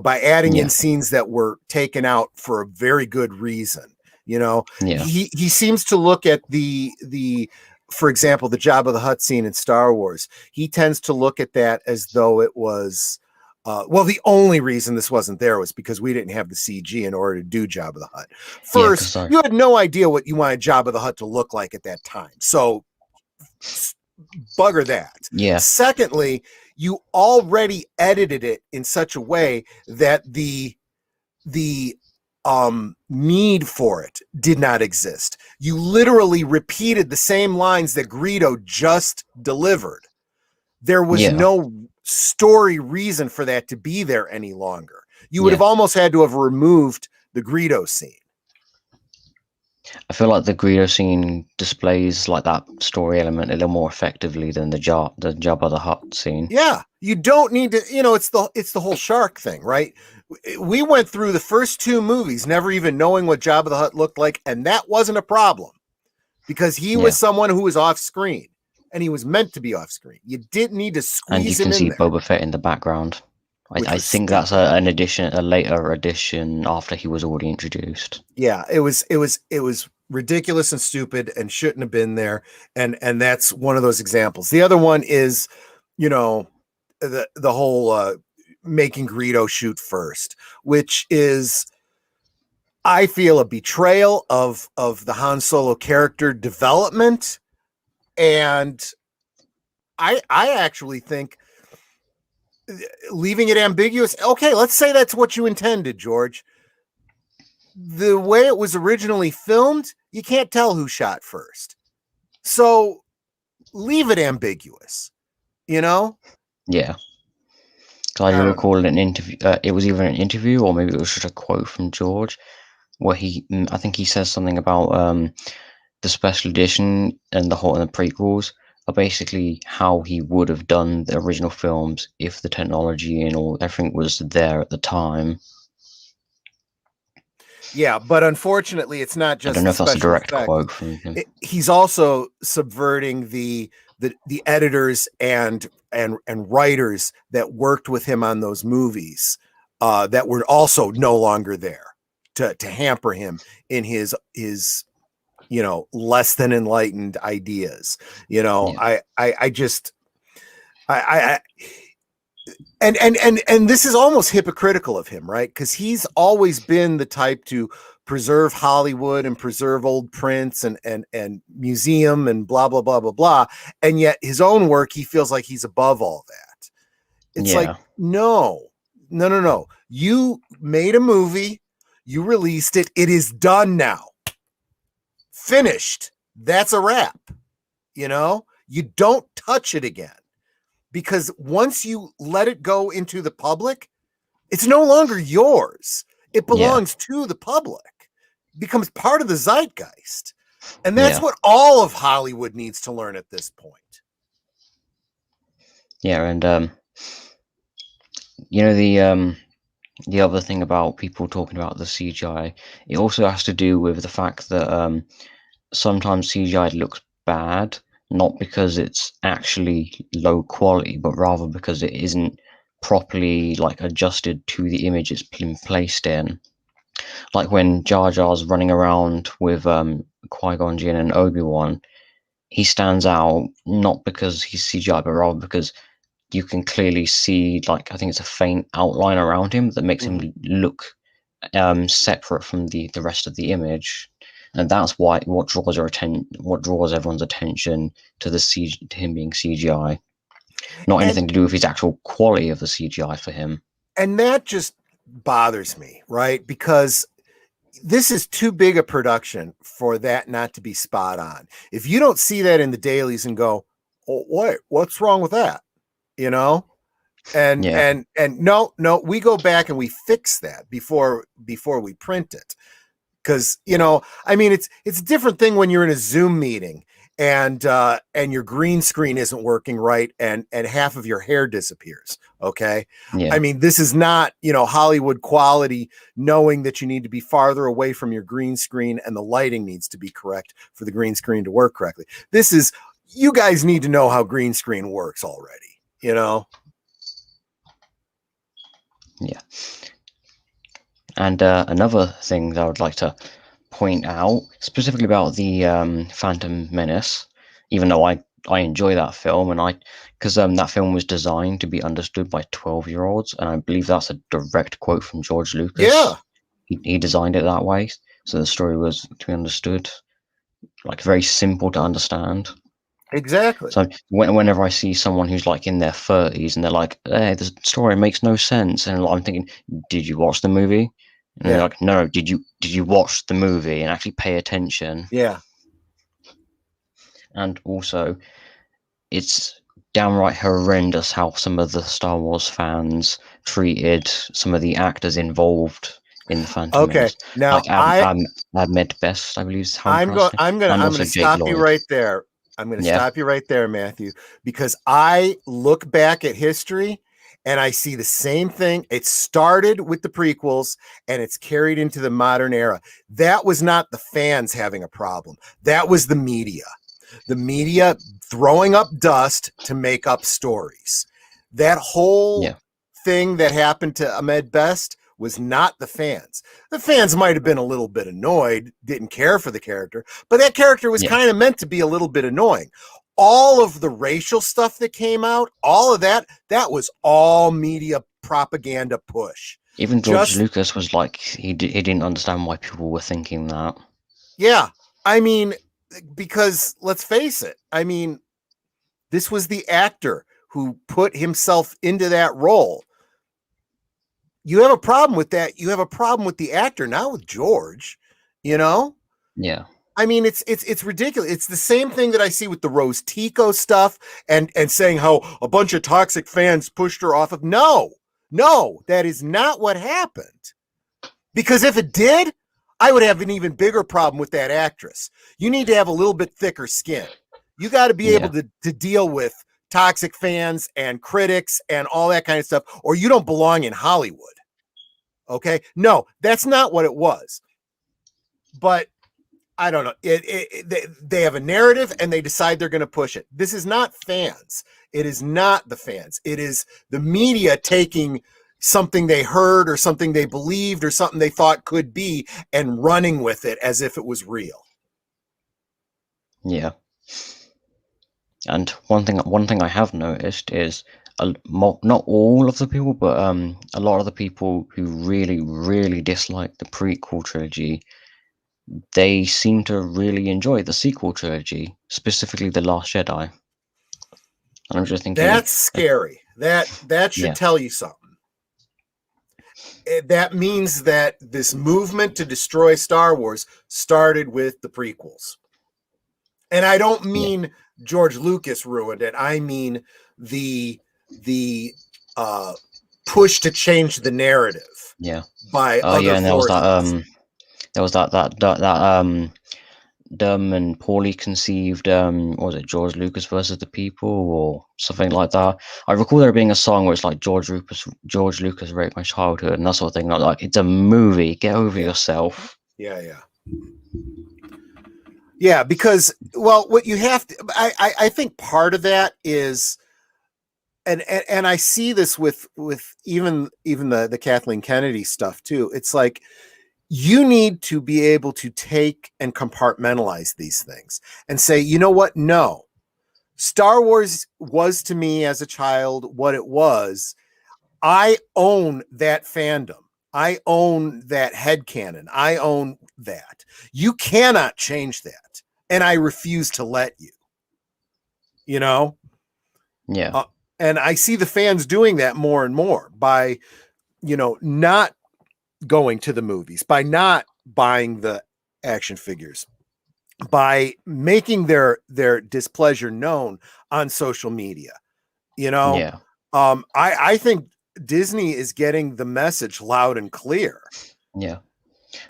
by adding in Yeah. scenes that were taken out for a very good reason. Yeah. He seems to look at the for example, the Jabba the Hutt scene in Star Wars. He tends to look at that as though it was, well, the only reason this wasn't there was because we didn't have the CG in order to do Jabba the Hutt. Yeah. First, you had no idea what you wanted Jabba the Hutt to look like at that time. So bugger that. Yeah. Secondly, you already edited it in such a way that the need for it did not exist. You literally repeated the same lines that Greedo just delivered. There was no story reason for that to be there any longer. You would have almost had to have removed the Greedo scene. I feel like the Greedo scene displays like that story element a little more effectively than the Jabba the Hutt scene. Yeah, you don't need to, it's the whole shark thing, right? We went through the first two movies never even knowing what Jabba the Hutt looked like, and that wasn't a problem because he was someone who was off screen, and he was meant to be off screen. You didn't need to squeeze him in there. And you can see Boba Fett in the background. I think that's a later addition after he was already introduced. Yeah, it was ridiculous and stupid and shouldn't have been there, and that's one of those examples. The other one is, the whole making Greedo shoot first, which is, I feel, a betrayal of the Han Solo character development, and I actually think leaving it ambiguous. Okay, let's say that's what you intended, George. The way it was originally filmed, you can't tell who shot first, so leave it ambiguous. Yeah. I do recall an interview. It was either an interview or maybe it was just a quote from George, where I think he says something about the special edition and the prequels are basically how he would have done the original films if the technology and everything was there at the time. Yeah, but unfortunately, it's not just. I don't know if that's a direct quote from him. He's also subverting the editors and writers that worked with him on those movies that were also no longer there to hamper him in his less than enlightened ideas. I just and this is almost hypocritical of him, right? Because he's always been the type to preserve Hollywood and preserve old prints and museum and blah blah blah blah blah, and yet his own work, he feels like he's above all that. It's like, no. You made a movie, you released it, it is done now, finished. That's a wrap. You don't touch it again. Because once you let it go into the public, it's no longer yours. It belongs to the public. It becomes part of the zeitgeist. And that's what all of Hollywood needs to learn at this point. Yeah, and the other thing about people talking about the CGI, it also has to do with the fact that sometimes CGI looks bad, not because it's actually low quality, but rather because it isn't properly adjusted to the image it's been placed in. Like when Jar Jar's running around with Qui-Gon Jinn and Obi-Wan, he stands out not because he's CGI, but rather because you can clearly see, I think it's a faint outline around him that makes him look separate from the rest of the image. And that's what draws everyone's attention to to him being CGI, not anything to do with his actual quality of the CGI for him. And that just bothers me, right? Because this is too big a production for that not to be spot on. If you don't see that in the dailies and go, "Oh, what's wrong with that?" And no, we go back and we fix that before we print it. Because, it's a different thing when you're in a Zoom meeting and your green screen isn't working right, and half of your hair disappears. Okay. Yeah. I mean, this is not, Hollywood quality, knowing that you need to be farther away from your green screen and the lighting needs to be correct for the green screen to work correctly. This is, you guys need to know how green screen works already, Yeah. And another thing that I would like to point out, specifically about the Phantom Menace, even though I enjoy that film, and because that film was designed to be understood by 12-year-olds, and I believe that's a direct quote from George Yeah, Lucas. He designed it that way, so the story was to be understood, like very simple to understand. exactly. So whenever I see someone who's like in their 30s and they're like, "Hey, the story makes no sense," and I'm thinking, "Did you watch the movie?" And they're Yeah, like, "No, did you watch the movie and actually pay attention?" yeah. And also, it's downright horrendous how some of the Star Wars fans treated some of the actors involved in the Phantom Okay, Menace, now like Ahmed Best, I believe is how you I'm pronounce going. it, and I'm going also to Jake stop you Lloyd. right there. I'm going to Yeah, stop you right there, Matthew, because I look back at history and I see the same thing. It started with the prequels and it's carried into the modern era. That was not the fans having a problem. That was the media. The media throwing up dust to make up stories. That whole yeah, thing that happened to Ahmed Best was not the fans. The fans might have been a little bit annoyed, didn't care for the character, but that character was yeah. kind of meant to be a little bit annoying. All of the racial stuff that came out, all of that was all media propaganda push. Even George Just, Lucas was like, he didn't understand why people were thinking that. yeah. I mean, because let's face it, I mean, this was the actor who put himself into that role. You have a problem with that. You have a problem with the actor, not with George, you know? Yeah, I mean, it's ridiculous. It's the same thing that I see with the Rose Tico stuff and saying how a bunch of toxic fans pushed her off of. No, that is not what happened. Because if it did, I would have an even bigger problem with that actress. You need to have a little bit thicker skin. You got to be able yeah, to deal with toxic fans and critics and all that kind of stuff, or you don't belong in Hollywood. Okay. No, that's not what it was. But I don't know. They have a narrative and they decide they're going to push it. This is not fans. It is not the fans. It is the media taking something they heard or something they believed or something they thought could be and running with it as if it was real. yeah. And one thing I have noticed is not all of the people, but a lot of the people who really, really dislike the prequel trilogy, they seem to really enjoy the sequel trilogy, specifically The Last Jedi. And I'm just thinking, That's scary. That should yeah, tell you something. That means that this movement to destroy Star Wars started with the prequels. And I don't yeah, mean George Lucas ruined it. I mean the the push to change the narrative yeah. by Oh yeah, other and there was forces. that dumb and poorly conceived what was it, George Lucas versus the People or something like that. I recall there being a song where it's like George Lucas raped my childhood and that sort of thing. Like it's a movie, get over Yeah, yourself. yeah. Yeah, because well, what you have to, I think part of that is, and I see this with even the Kathleen Kennedy stuff too. It's like you need to be able to take and compartmentalize these things and say, you know what? No, Star Wars was to me as a child what it was. I own that fandom. I own that headcanon. I own that. You cannot change that. And I refuse to let you, you know? Yeah, Uh, and I see the fans doing that more and more by, not going to the movies, by not buying the action figures, by making their displeasure known on social media. You know, yeah. I think Disney is getting the message loud and clear. Yeah.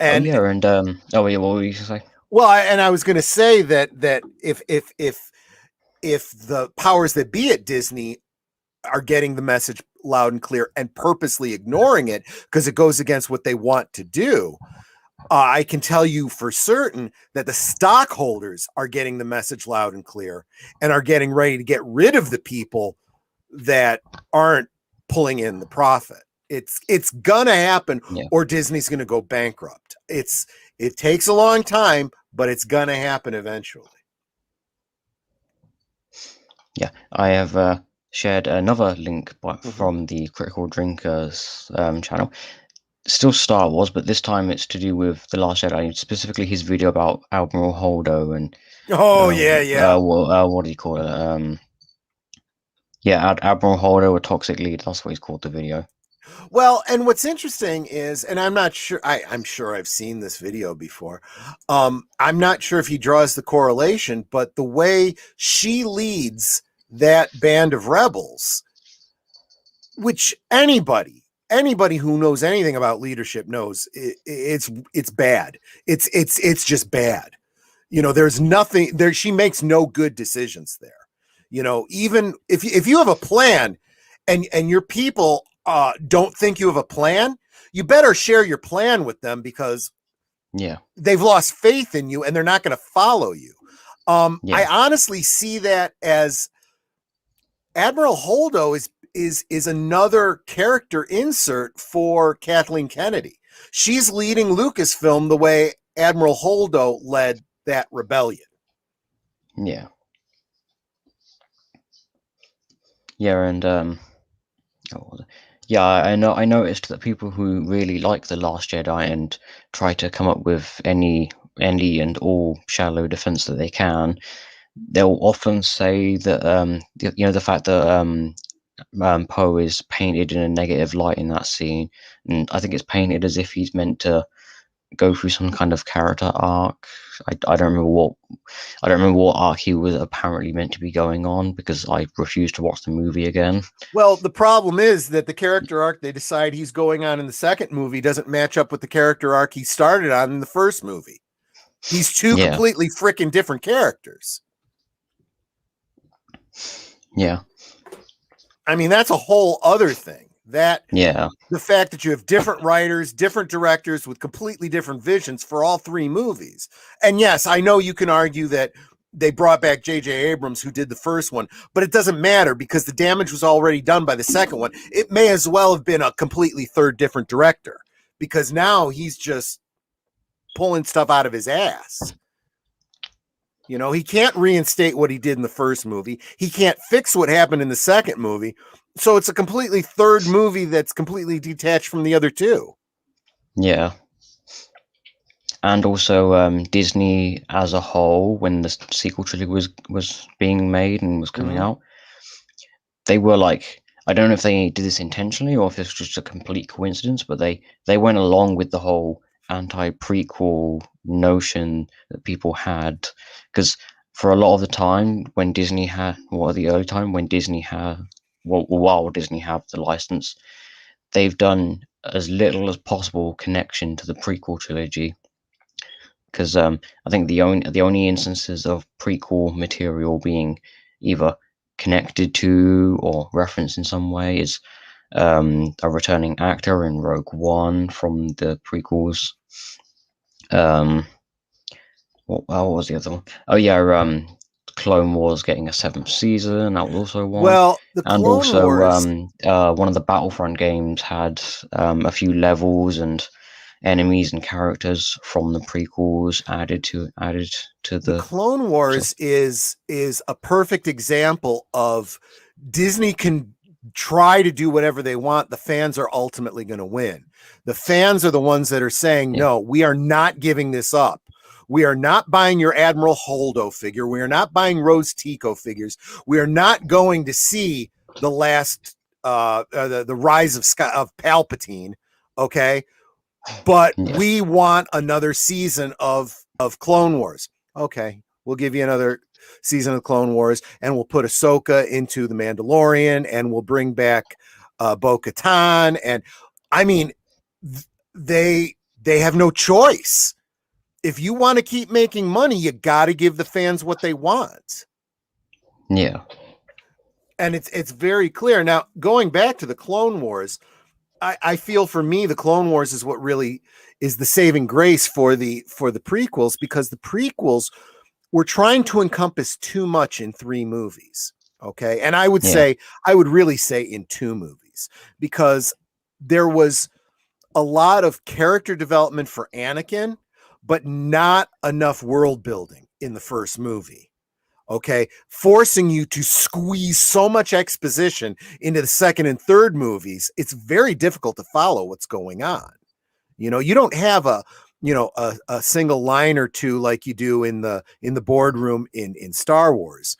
Oh And yeah, and oh yeah, what were you gonna say? Well, and I was going to say that if the powers that be at Disney are getting the message loud and clear and purposely ignoring it because it goes against what they want to do, I can tell you for certain that the stockholders are getting the message loud and clear and are getting ready to get rid of the people that aren't pulling in the profit. It's gonna happen, Yeah. or Disney's gonna go bankrupt. It takes a long time, but it's gonna happen eventually. Yeah, I have shared another link Mm-hmm. from the Critical Drinkers channel. Still Star Wars, but this time it's to do with The Last Jedi, specifically his video about Admiral Holdo and Oh yeah, yeah. what do you call it? Yeah, Admiral Holdo, a toxic lead. That's what he's called the video. Well, and what's interesting is, and I'm not sure. I'm sure I've seen this video before. I'm not sure if he draws the correlation, but the way she leads that band of rebels, which anybody who knows anything about leadership knows it's bad. It's just bad. There's nothing there. She makes no good decisions there. Even if you have a plan and your people don't think you have a plan, you better share your plan with them because Yeah, they've lost faith in you and they're not going to follow you. I yeah, honestly see that as Admiral Holdo is another character insert for Kathleen Kennedy. She's leading Lucasfilm the way Admiral Holdo led that rebellion. yeah, yeah, and oh, yeah, I know. I noticed that people who really like The Last Jedi and try to come up with any and all shallow defense that they can, they'll often say that the fact that Poe is painted in a negative light in that scene, and I think it's painted as if he's meant to go through some kind of character arc. I don't remember what arc he was apparently meant to be going on because I refused to watch the movie again. Well, the problem is that the character arc they decide he's going on in the second movie doesn't match up with the character arc he started on in the first movie. He's two Yeah, completely freaking different characters. yeah, I mean, that's a whole other thing. That yeah, the fact that you have different writers, different directors with completely different visions for all three movies. And yes, I know you can argue that they brought back J.J. Abrams, who did the first one, but it doesn't matter because the damage was already done by the second one. It may as well have been a completely third different director because now he's just pulling stuff out of his ass. He can't reinstate what he did in the first movie. He can't fix what happened in the second movie. So it's a completely third movie that's completely detached from the other two. yeah. And also Disney as a whole, when the sequel trilogy was being made and was coming Mm-hmm. out, they were like, I don't know if they did this intentionally or if it's just a complete coincidence, but they went along with the whole anti-prequel notion that people had, because for a lot of the time when Disney had, well, the early time when Disney had, well, while Disney had the license, they've done as little as possible connection to the prequel trilogy, because I think the only instances of prequel material being either connected to or referenced in some way is a returning actor in Rogue One from the prequels. Um, what was the other one? Oh yeah, Clone Wars getting a seventh season. That was also one, Well, the and Clone also Wars, one of the Battlefront games had a few levels and enemies and characters from the prequels added to the the Clone so Wars is a perfect example of Disney can try to do whatever they want. The fans are ultimately going to win. The fans are the ones that are saying, yeah, no, we are not giving this up. We are not buying your Admiral Holdo figure. We are not buying Rose Tico figures. We are not going to see the last the rise of Palpatine. Okay, but yeah, we want another season of Clone Wars. Okay, we'll give you another season of Clone Wars, and we'll put Ahsoka into the Mandalorian, and we'll bring back Bo-Katan, and I mean, they have no choice. if you want to keep making money, you got to give the fans what they want. Yeah. And it's very clear. Now, going back to the Clone Wars, I feel for me, the Clone Wars is what really is the saving grace for the prequels, because the prequels were trying to encompass too much in 3 movies. Okay. And I would Yeah. really say in 2 movies, because there was a lot of character development for Anakin, but not enough world building in the first movie. Okay, forcing you to squeeze so much exposition into the second and third movies, it's very difficult to follow what's going on. You don't have a single line or two like you do in the boardroom in Star Wars.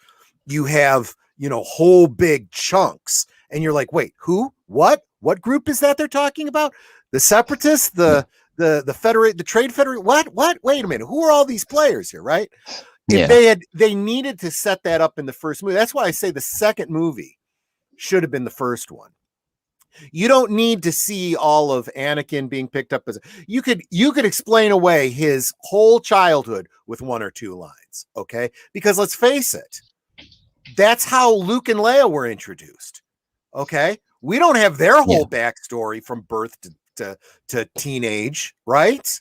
You have, whole big chunks, and you're like, wait, who? What group is that they're talking about? The Separatists, the Federate, the Trade Federate. What? Wait a minute. Who are all these players here, right? If Yeah. they needed to set that up in the first movie. That's why I say the second movie should have been the first one. You don't need to see all of Anakin being picked up as you could explain away his whole childhood with 1 or 2 lines, okay? Because let's face it, that's how Luke and Leia were introduced. Okay? We don't have their whole backstory from birth to teenage, right?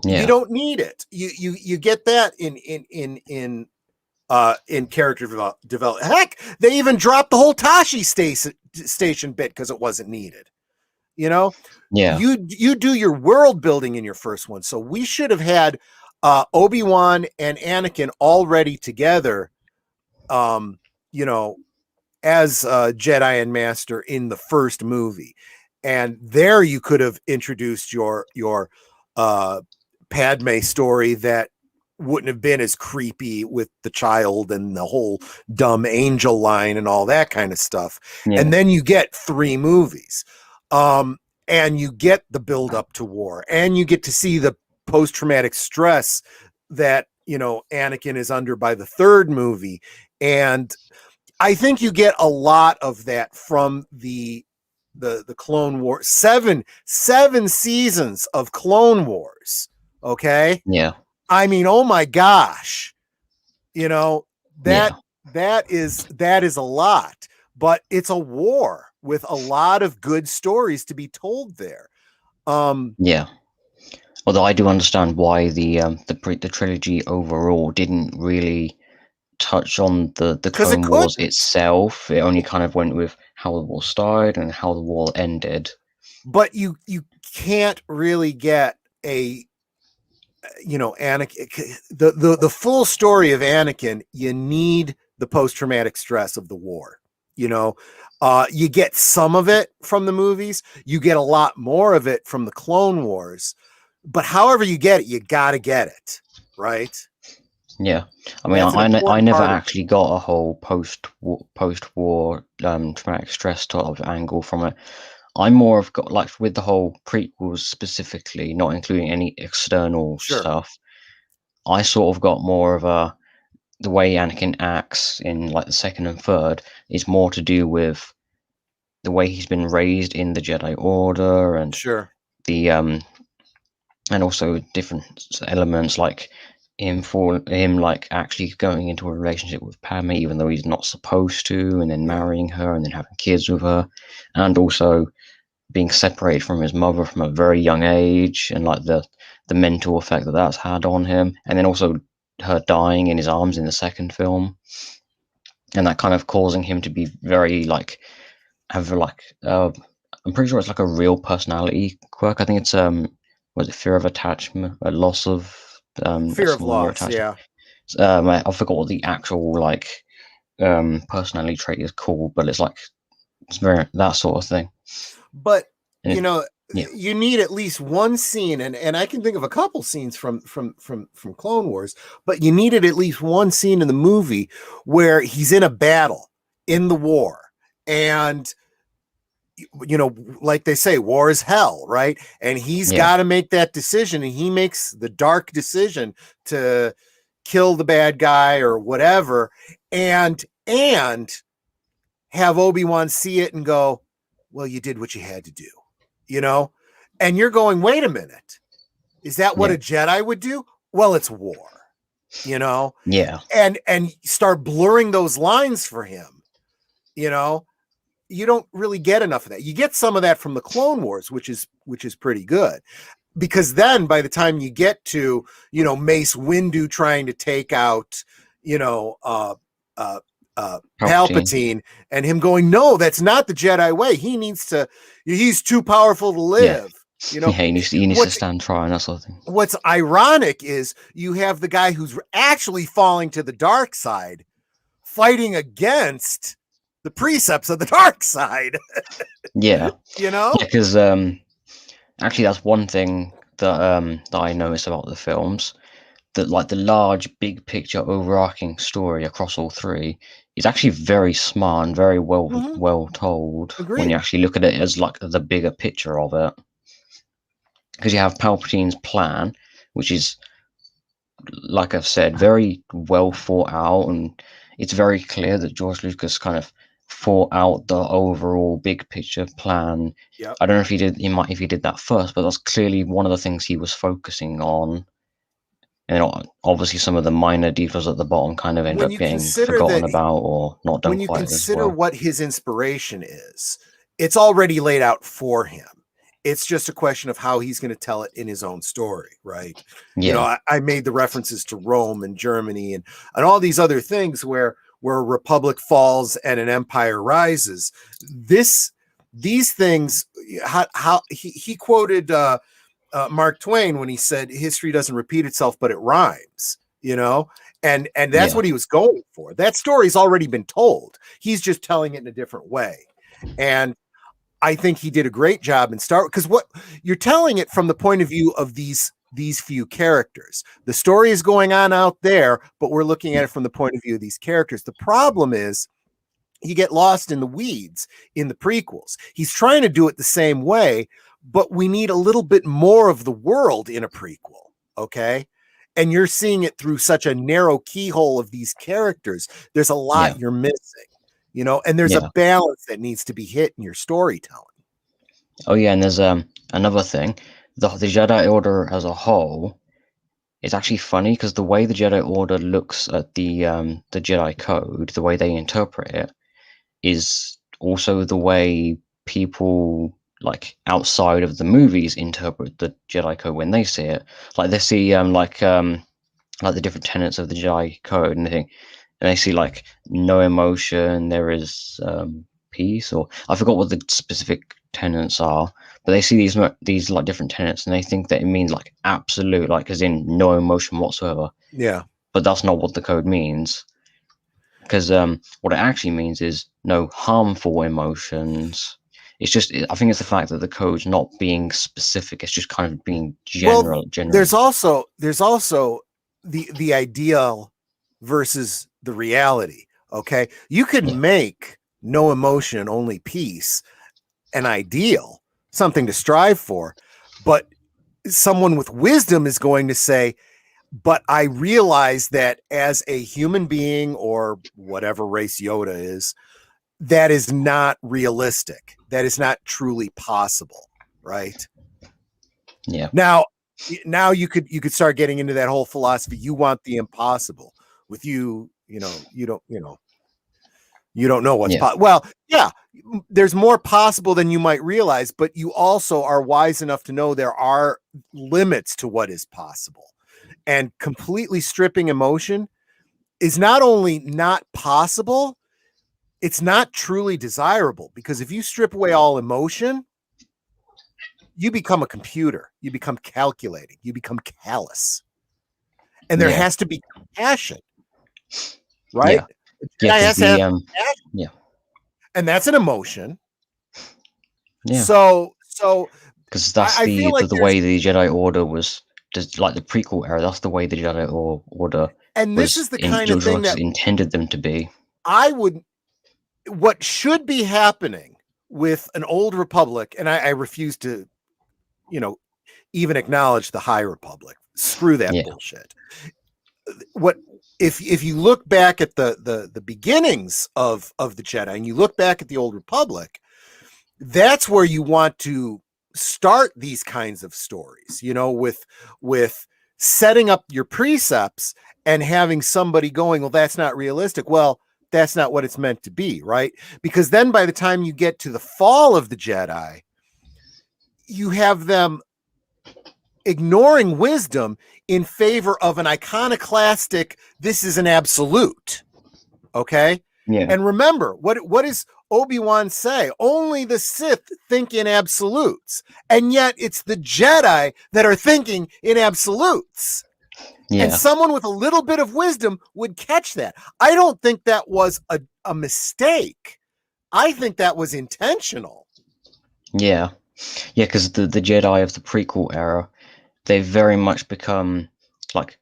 You Yeah. don't need it. You get that in character development. Heck, they even dropped the whole Tashi station bit because it wasn't needed. Yeah. You do your world building in your first one. So we should have had Obi-Wan and Anakin already together, you know, as Jedi and Master in the first movie. And there you could have introduced your Padme story that wouldn't have been as creepy with the child and the whole dumb angel line and all that kind of stuff. Yeah. And then you get 3 movies. And you get the build up to war, and you get to see the post-traumatic stress that, Anakin is under by the 3rd movie. And I think you get a lot of that from the Clone Wars. 7 seasons of Clone Wars. Okay. Yeah. I mean, oh my gosh, that Yeah. that is a lot, but it's a war with a lot of good stories to be told there. Yeah. Although I do understand why the trilogy overall didn't really touch on the Because it Clone Wars couldn't. itself. It only kind of went with how the war started and how the war ended. But you can't really get a Anakin, the full story of Anakin. You need the post-traumatic stress of the war. You get some of it from the movies. You get a lot more of it from the Clone Wars. But however you get it, you got to get it, right? Yeah, I mean, That's an I important never part of it. actually got a whole post-war traumatic stress sort of angle from it. I more have got like with the whole prequels specifically, not including any external Sure. stuff. I sort of got more of the way Anakin acts in like the second and third is more to do with the way he's been raised in the Jedi Order and Sure. the and also different elements like him like actually going into a relationship with Padme even though he's not supposed to, and then marrying her and then having kids with her, and also being separated from his mother from a very young age, and like the mental effect that that's had on him, and then also her dying in his arms in the second film, and that kind of causing him to be very like have like I'm pretty sure it's like a real personality quirk. I think it's was it fear of attachment, a loss of Fear of someone you're loss. attached to. Yeah. I forgot what the actual like personality trait is called, but it's like it's very that sort of thing. But And yeah, you need at least one scene, and I can think of a couple scenes from Clone Wars, but you needed at least one scene in the movie where he's in a battle in the war, and like they say, war is hell, right? And he's yeah, got to make that decision, and he makes the dark decision to kill the bad guy or whatever, and have Obi-Wan see it and go, well, you did what you had to do, and you're going, wait a minute, Is that what Yeah. a Jedi would do? Well, it's war, you know, Yeah. and start blurring those lines for him, you know. You don't really get enough of that. You get some of that from the Clone Wars, which is pretty good. Because then by the time you get to, you know, Mace Windu trying to take out, you know, Palpatine, and him going, no, that's not the Jedi way. He's too powerful to Yeah. live. You know, Yeah, he needs to stand trial and that sort of thing. what's ironic is you have the guy who's actually falling to the dark side fighting against the precepts of the dark side. Yeah. You know? Yeah, because actually that's one thing that I noticed about the films, that like the large big picture overarching story across all three is actually very smart and very well told when you Agreed. actually look at it as like the bigger picture of it. Because you have Palpatine's plan, which is, like I've said, very well thought out, and it's very clear that George Lucas kind of thought out the overall big picture plan. Yep. I don't know if if he did that first, but that's clearly one of the things he was focusing on. And obviously some of the minor details at the bottom kind of end When up you getting consider forgotten that, about or not done when you quite as consider well. what his inspiration is, it's already laid out for him. It's just a question of how he's going to tell it in his own story, right? Yeah. You know, I made the references to Rome and Germany and all these other things where a republic falls and an empire rises. These things, how he quoted Mark Twain when he said, "History doesn't repeat itself, but it rhymes." You know, and that's what he was going for. That story's already been told. He's just telling it in a different way, and I think he did a great job in Star Wars, because what you're telling it from the point of view of these few characters. The story is going on out there, but we're looking at it from the point of view of these characters. The problem is you get lost in the weeds in the prequels. He's trying to do it the same way, but we need a little bit more of the world in a prequel, okay? And you're seeing it through such a narrow keyhole of these characters. There's a lot you're missing. You know, and there's a balance that needs to be hit in your storytelling. Oh yeah, and there's another thing. The Jedi Order as a whole is actually funny because the way the Jedi Order looks at the Jedi Code, the way they interpret it, is also the way people like outside of the movies interpret the Jedi Code when they see it. Like they see like the different tenets of the Jedi Code and they see like no emotion, there is peace, or I forgot what the specific tenets are, but they see these like different tenets and they think that it means like absolute, like as in no emotion whatsoever. Yeah. But that's not what the code means. Because what it actually means is no harmful emotions. It's just, I think it's the fact that the code's not being specific. It's just kind of being general. There's also the ideal versus the reality. Okay, you can make no emotion, only peace, an ideal, something to strive for, but someone with wisdom is going to say, but I realize that as a human being, or whatever race Yoda is, that is not realistic. That is not truly possible, right? Yeah. Now you could start getting into that whole philosophy. You want the impossible. With you know, you don't know what's possible. Well, yeah, there's more possible than you might realize, but you also are wise enough to know there are limits to what is possible. And completely stripping emotion is not only not possible, it's not truly desirable, because if you strip away all emotion, you become a computer, you become calculating, you become callous. And there has to be compassion, right? Yeah. And that's an emotion. Yeah. So because that's the way the Jedi Order was, just like the prequel era. That's the way the Jedi Order, and this is the kind of thing that intended them to be. What should be happening with an old republic, and I refuse to, even acknowledge the High Republic. Screw that bullshit. What if you look back at the beginnings of the Jedi and you look back at the Old Republic, that's where you want to start these kinds of stories, with setting up your precepts and having somebody going, well, that's not realistic. Well, that's not what it's meant to be, right? Because then by the time you get to the fall of the Jedi, you have them ignoring wisdom in favor of an iconoclastic, this is an absolute. Okay. Yeah. And remember, what does Obi-Wan say? Only the Sith think in absolutes. And yet it's the Jedi that are thinking in absolutes. Yeah. And someone with a little bit of wisdom would catch that. I don't think that was a mistake. I think that was intentional. Yeah. Yeah, because the Jedi of the prequel era, they've very much become like,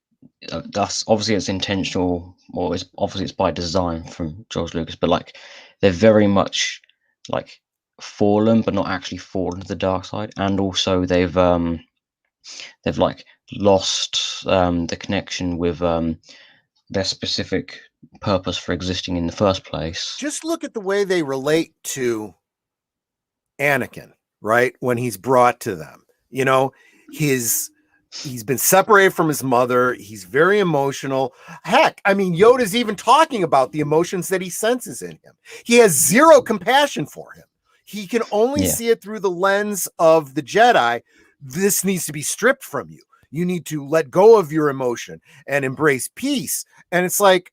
that's obviously it's intentional, or it's obviously it's by design from George Lucas, but like they're very much like fallen, but not actually fallen to the dark side, and also they've like lost the connection with their specific purpose for existing in the first place. Just look at the way they relate to Anakin, right? When he's brought to them, he's been separated from his mother. He's very emotional. Heck, I mean, Yoda's even talking about the emotions that he senses in him. He has zero compassion for him. He can only see it through the lens of the Jedi. This needs to be stripped from you. You need to let go of your emotion and embrace peace. And it's like,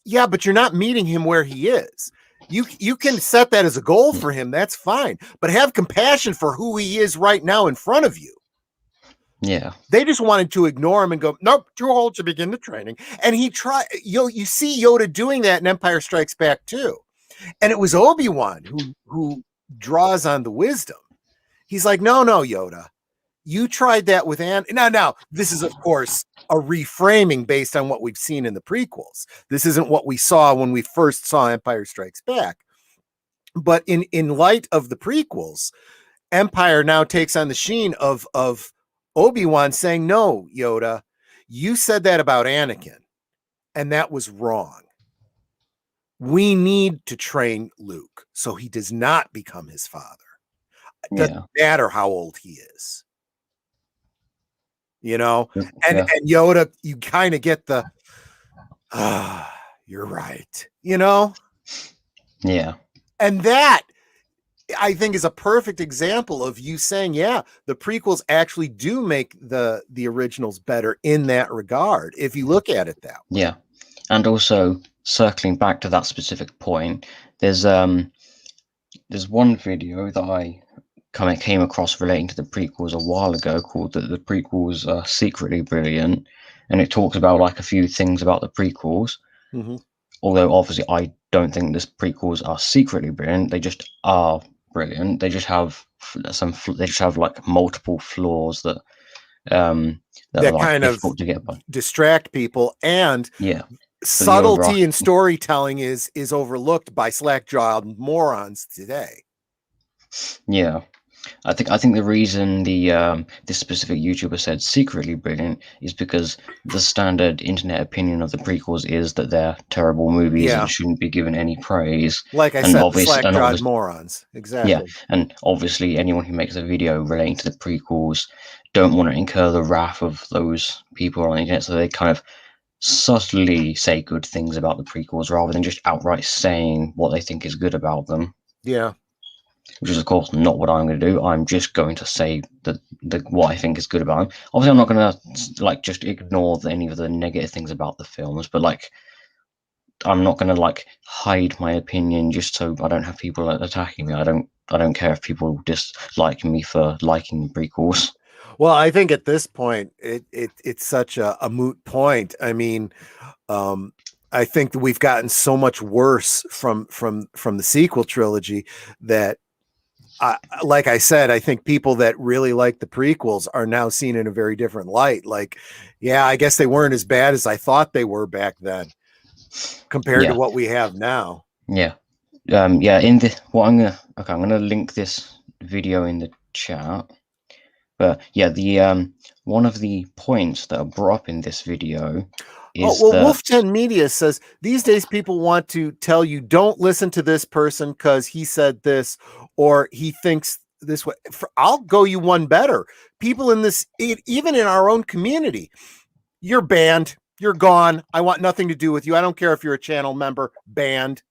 yeah, but you're not meeting him where he is. You can set that as a goal for him. That's fine. But have compassion for who he is right now in front of you. Yeah. They just wanted to ignore him and go, nope, too old to begin the training. And he tried, you see Yoda doing that in Empire Strikes Back too. And it was Obi-Wan who draws on the wisdom. He's like, no, Yoda, you tried that with Now, this is, of course, a reframing based on what we've seen in the prequels. This isn't what we saw when we first saw Empire Strikes Back. But in light of the prequels, Empire now takes on the sheen of Obi-Wan saying, no, Yoda, you said that about Anakin, and that was wrong. We need to train Luke so he does not become his father. It doesn't matter how old he is. And Yoda, you kind of get the, you're right, Yeah. And that, I think, is a perfect example of you saying, yeah, the prequels actually do make the originals better in that regard, if you look at it that way. Yeah. And also, circling back to that specific point, there's one video that I kind of came across relating to the prequels a while ago called the prequels are secretly brilliant, and it talks about like a few things about the prequels. Mm-hmm. Although obviously I don't think the prequels are secretly brilliant, they just are brilliant. They just have like multiple flaws that are like kind difficult of to get by, distract people, and subtlety in storytelling is overlooked by slack-jawed morons today. Yeah. I think the reason this specific YouTuber said secretly brilliant is because the standard internet opinion of the prequels is that they're terrible movies and shouldn't be given any praise. Like I said, the slack-jawed morons. Exactly. Yeah, and obviously anyone who makes a video relating to the prequels don't want to incur the wrath of those people on the internet, so they kind of subtly say good things about the prequels rather than just outright saying what they think is good about them. Yeah. Which is, of course, not what I'm going to do. I'm just going to say what I think is good about them. Obviously, I'm not going to like just ignore any of the negative things about the films, but like, I'm not going to like hide my opinion just so I don't have people attacking me. I don't care if people dislike me for liking prequels. Well, I think at this point, it's such a moot point. I mean, I think that we've gotten so much worse from the sequel trilogy that, like I said, I think people that really like the prequels are now seen in a very different light. Like, yeah, I guess they weren't as bad as I thought they were back then compared to what we have now. Yeah. I'm gonna link this video in the chat. But yeah, the one of the points that are brought up in this video is Wolf 10 Media says these days people want to tell you don't listen to this person because he said this, or he thinks this way. I'll go you one better. People in this, even in our own community, you're banned. You're gone. I want nothing to do with you. I don't care if you're a channel member, banned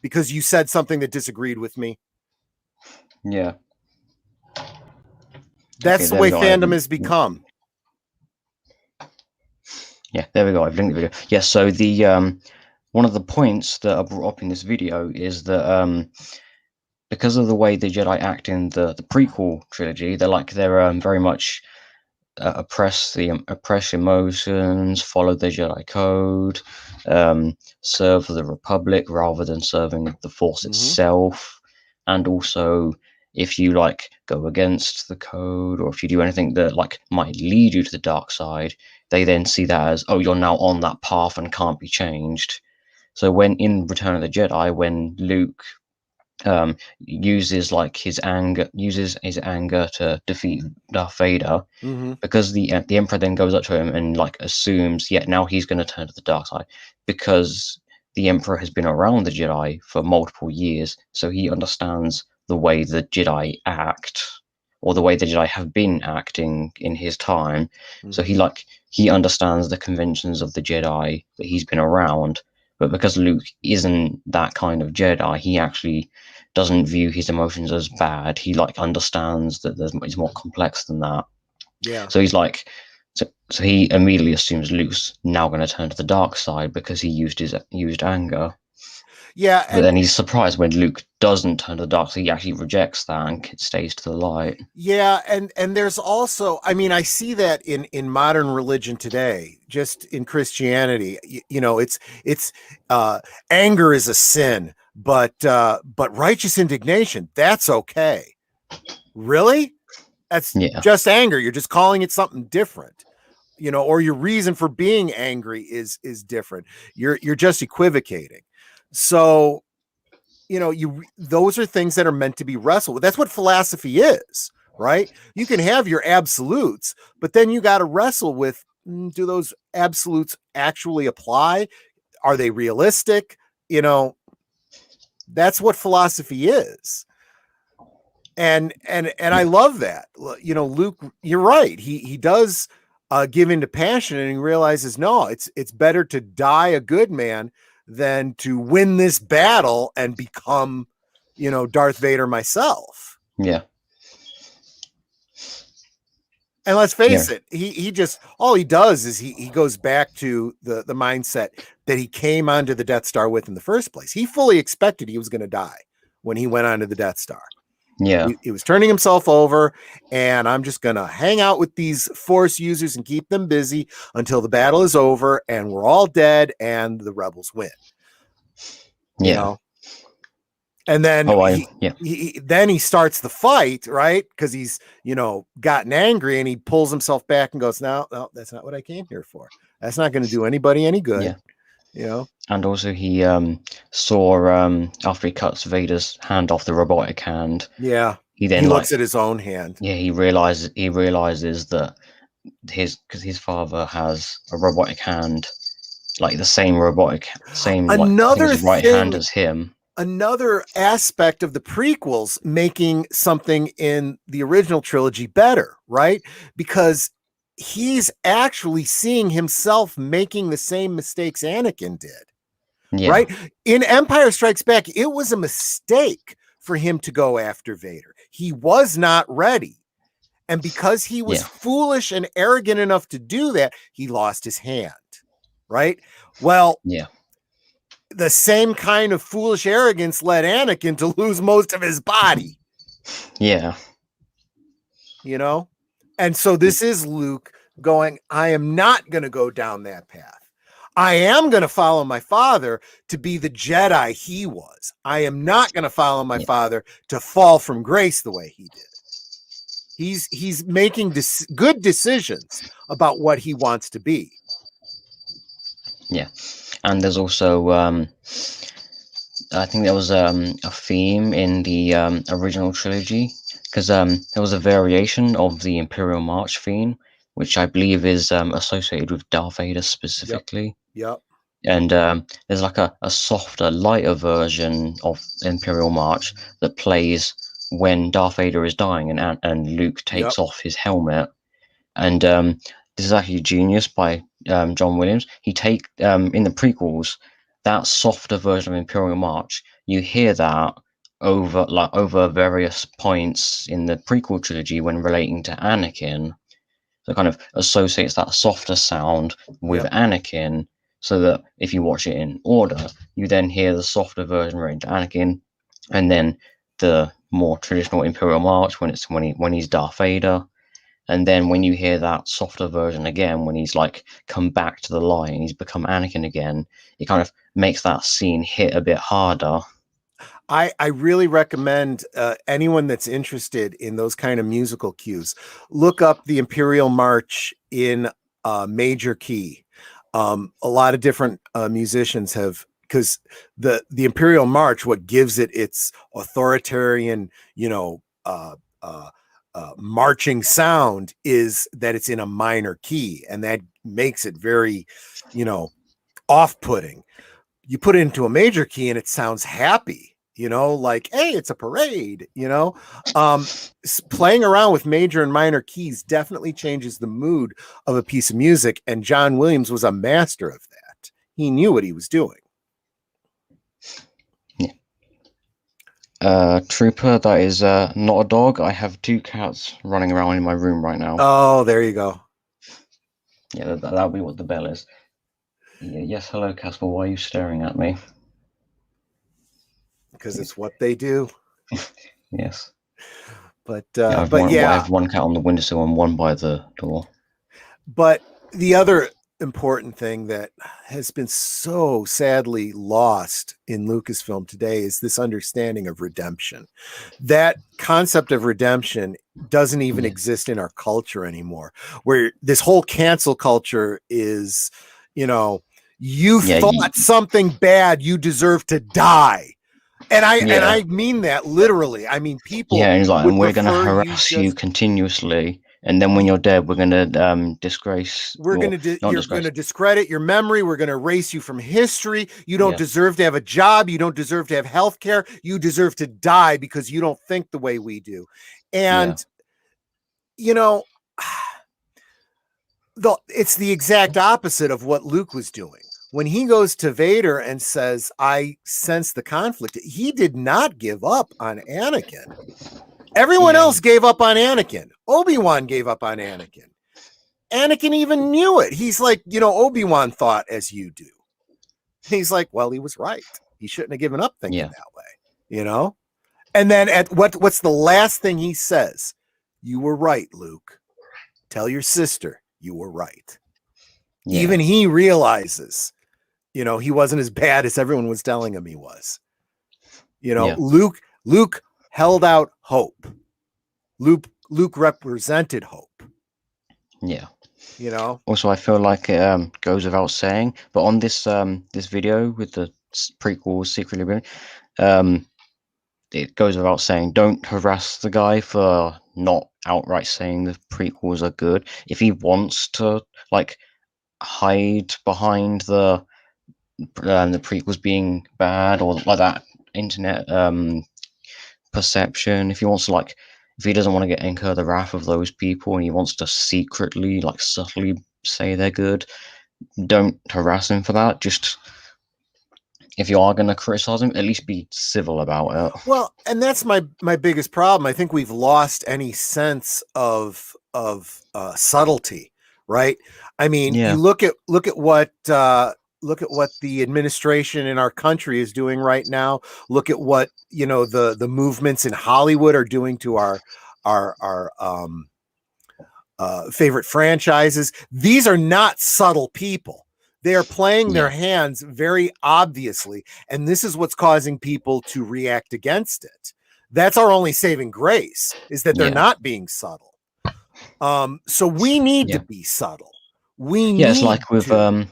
because you said something that disagreed with me. Yeah. That's Okay, the there we way go. fandom has become. Yeah, there we go. I've linked the video. Yeah, so the one of the points that I brought up in this video is that because of the way the Jedi act in the prequel trilogy, they're very much oppress emotions, follow the Jedi code, serve the Republic rather than serving the Force itself, and also if you like go against the code or if you do anything that like might lead you to the dark side, they then see that as, oh, you're now on that path and can't be changed. So when in Return of the Jedi, when Luke uses his anger to defeat Darth Vader, because the Emperor then goes up to him and like assumes, yeah, now he's going to turn to the dark side because the Emperor has been around the Jedi for multiple years, so he understands the way the Jedi act or the way the Jedi have been acting in his time. So he understands the conventions of the Jedi that he's been around. But because Luke isn't that kind of Jedi, he actually doesn't view his emotions as bad. He like understands that it's more complex than that. Yeah. So he's like, so he immediately assumes Luke's now going to turn to the dark side because he used anger. Yeah, But then he's surprised when Luke doesn't turn to the dark side. He actually rejects that and stays to the light. Yeah, and there's also, I mean, I see that in modern religion today, just in Christianity. It's anger is a sin, but righteous indignation, that's okay. Really? That's just anger. You're just calling it something different. Or your reason for being angry is different. You're just equivocating. So, those are things that are meant to be wrestled with. That's what philosophy is, right? You can have your absolutes, but then you got to wrestle with, do those absolutes actually apply? Are they realistic? That's what philosophy is. And I love that. Luke, you're right. He does give into passion, and he realizes, no, it's better to die a good man than to win this battle and become, Darth Vader myself. Yeah. And let's face it, he just, all he does is he goes back to the mindset that he came onto the Death Star with in the first place. He fully expected he was going to die when he went onto the Death Star. Yeah. He was turning himself over, and I'm just going to hang out with these Force users and keep them busy until the battle is over and we're all dead and the rebels win. And then he starts the fight, right? Because he's, gotten angry, and he pulls himself back and goes, no, that's not what I came here for. That's not going to do anybody any good. Yeah. And also he saw after he cuts Vader's hand off, the robotic hand. Yeah. He then looks at his own hand. Yeah, he realizes that because his father has a robotic hand, like the same his right hand as him. Another aspect of the prequels making something in the original trilogy better, right? Because he's actually seeing himself making the same mistakes Anakin did, right? In Empire Strikes Back, it was a mistake for him to go after Vader. He was not ready. And because he was foolish and arrogant enough to do that, he lost his hand, right? Well, the same kind of foolish arrogance led Anakin to lose most of his body. Yeah. And so this is Luke going, I am not going to go down that path. I am going to follow my father to be the Jedi he was. I am not going to follow my father to fall from grace the way he did. He's making good decisions about what he wants to be. Yeah. And there's also, I think there was a theme in the original trilogy, because there was a variation of the Imperial March theme, which I believe is associated with Darth Vader specifically. Yep. And there's like a softer, lighter version of Imperial March that plays when Darth Vader is dying and Luke Yep. takes off his helmet. And this is actually genius by John Williams. He take in the prequels, that softer version of Imperial March. You hear that over various points in the prequel trilogy when relating to Anakin. So it kind of associates that softer sound with Yep. Anakin, so that if you watch it in order, you then hear the softer version relating to Anakin, and then the more traditional Imperial March when he's Darth Vader. And then when you hear that softer version again, when he's like come back to the light and he's become Anakin again, it kind of makes that scene hit a bit harder. I really recommend anyone that's interested in those kind of musical cues, look up the Imperial March in major key. A lot of different musicians have, because the Imperial March, what gives it its authoritarian, marching sound is that it's in a minor key, and that makes it very, off-putting. You put it into a major key and it sounds happy, like, hey, it's a parade. Playing around with major and minor keys definitely changes the mood of a piece of music, and John Williams was a master of that. He knew what he was doing. Trooper, that is not a dog. I have two cats running around in my room right now. Oh, there you go. Yeah, that'll be what the bell is. Yeah, yes, hello, Casper. Why are you staring at me? Because it's what they do. Yes. But I have one cat on the windowsill and one by the door. But the other important thing that has been so sadly lost in Lucasfilm today is this understanding of redemption. That concept of redemption doesn't even exist in our culture anymore, where this whole cancel culture is, you thought something bad, you deserve to die. And I mean that literally. I mean, people. Yeah, and he's like, and we're going to harass you continuously, and then when you're dead, we're going to disgrace. You're going to discredit your memory. We're going to erase you from history. You don't deserve to have a job. You don't deserve to have health care. You deserve to die because you don't think the way we do. And it's the exact opposite of what Luke was doing. When he goes to Vader and says, I sense the conflict, he did not give up on Anakin. Everyone else gave up on Anakin. Obi-Wan gave up on Anakin. Anakin even knew it. He's like, Obi-Wan thought as you do. He's like, well, he was right. He shouldn't have given up thinking that way, And then what's the last thing he says? You were right, Luke. Tell your sister you were right. Yeah. Even he realizes, he wasn't as bad as everyone was telling him he was. Luke held out hope. Luke represented hope. Yeah. Also, I feel like it goes without saying, but on this this video with the prequels secretly written, it goes without saying, don't harass the guy for not outright saying the prequels are good. If he wants to hide behind the prequels being bad, or like that internet perception, if he wants to if he doesn't want to incur the wrath of those people and he wants to secretly subtly say they're good, don't harass him for that. Just, if you are going to criticize him, at least be civil about it. Well, and that's my biggest problem. I think we've lost any sense of subtlety, right? I mean, you look at what the administration in our country is doing right now. Look at what the movements in Hollywood are doing to our favorite franchises. These are not subtle people. They are playing their hands very obviously, and this is what's causing people to react against it. That's our only saving grace, is that they're not being subtle. So we need to be subtle. We need it's like with the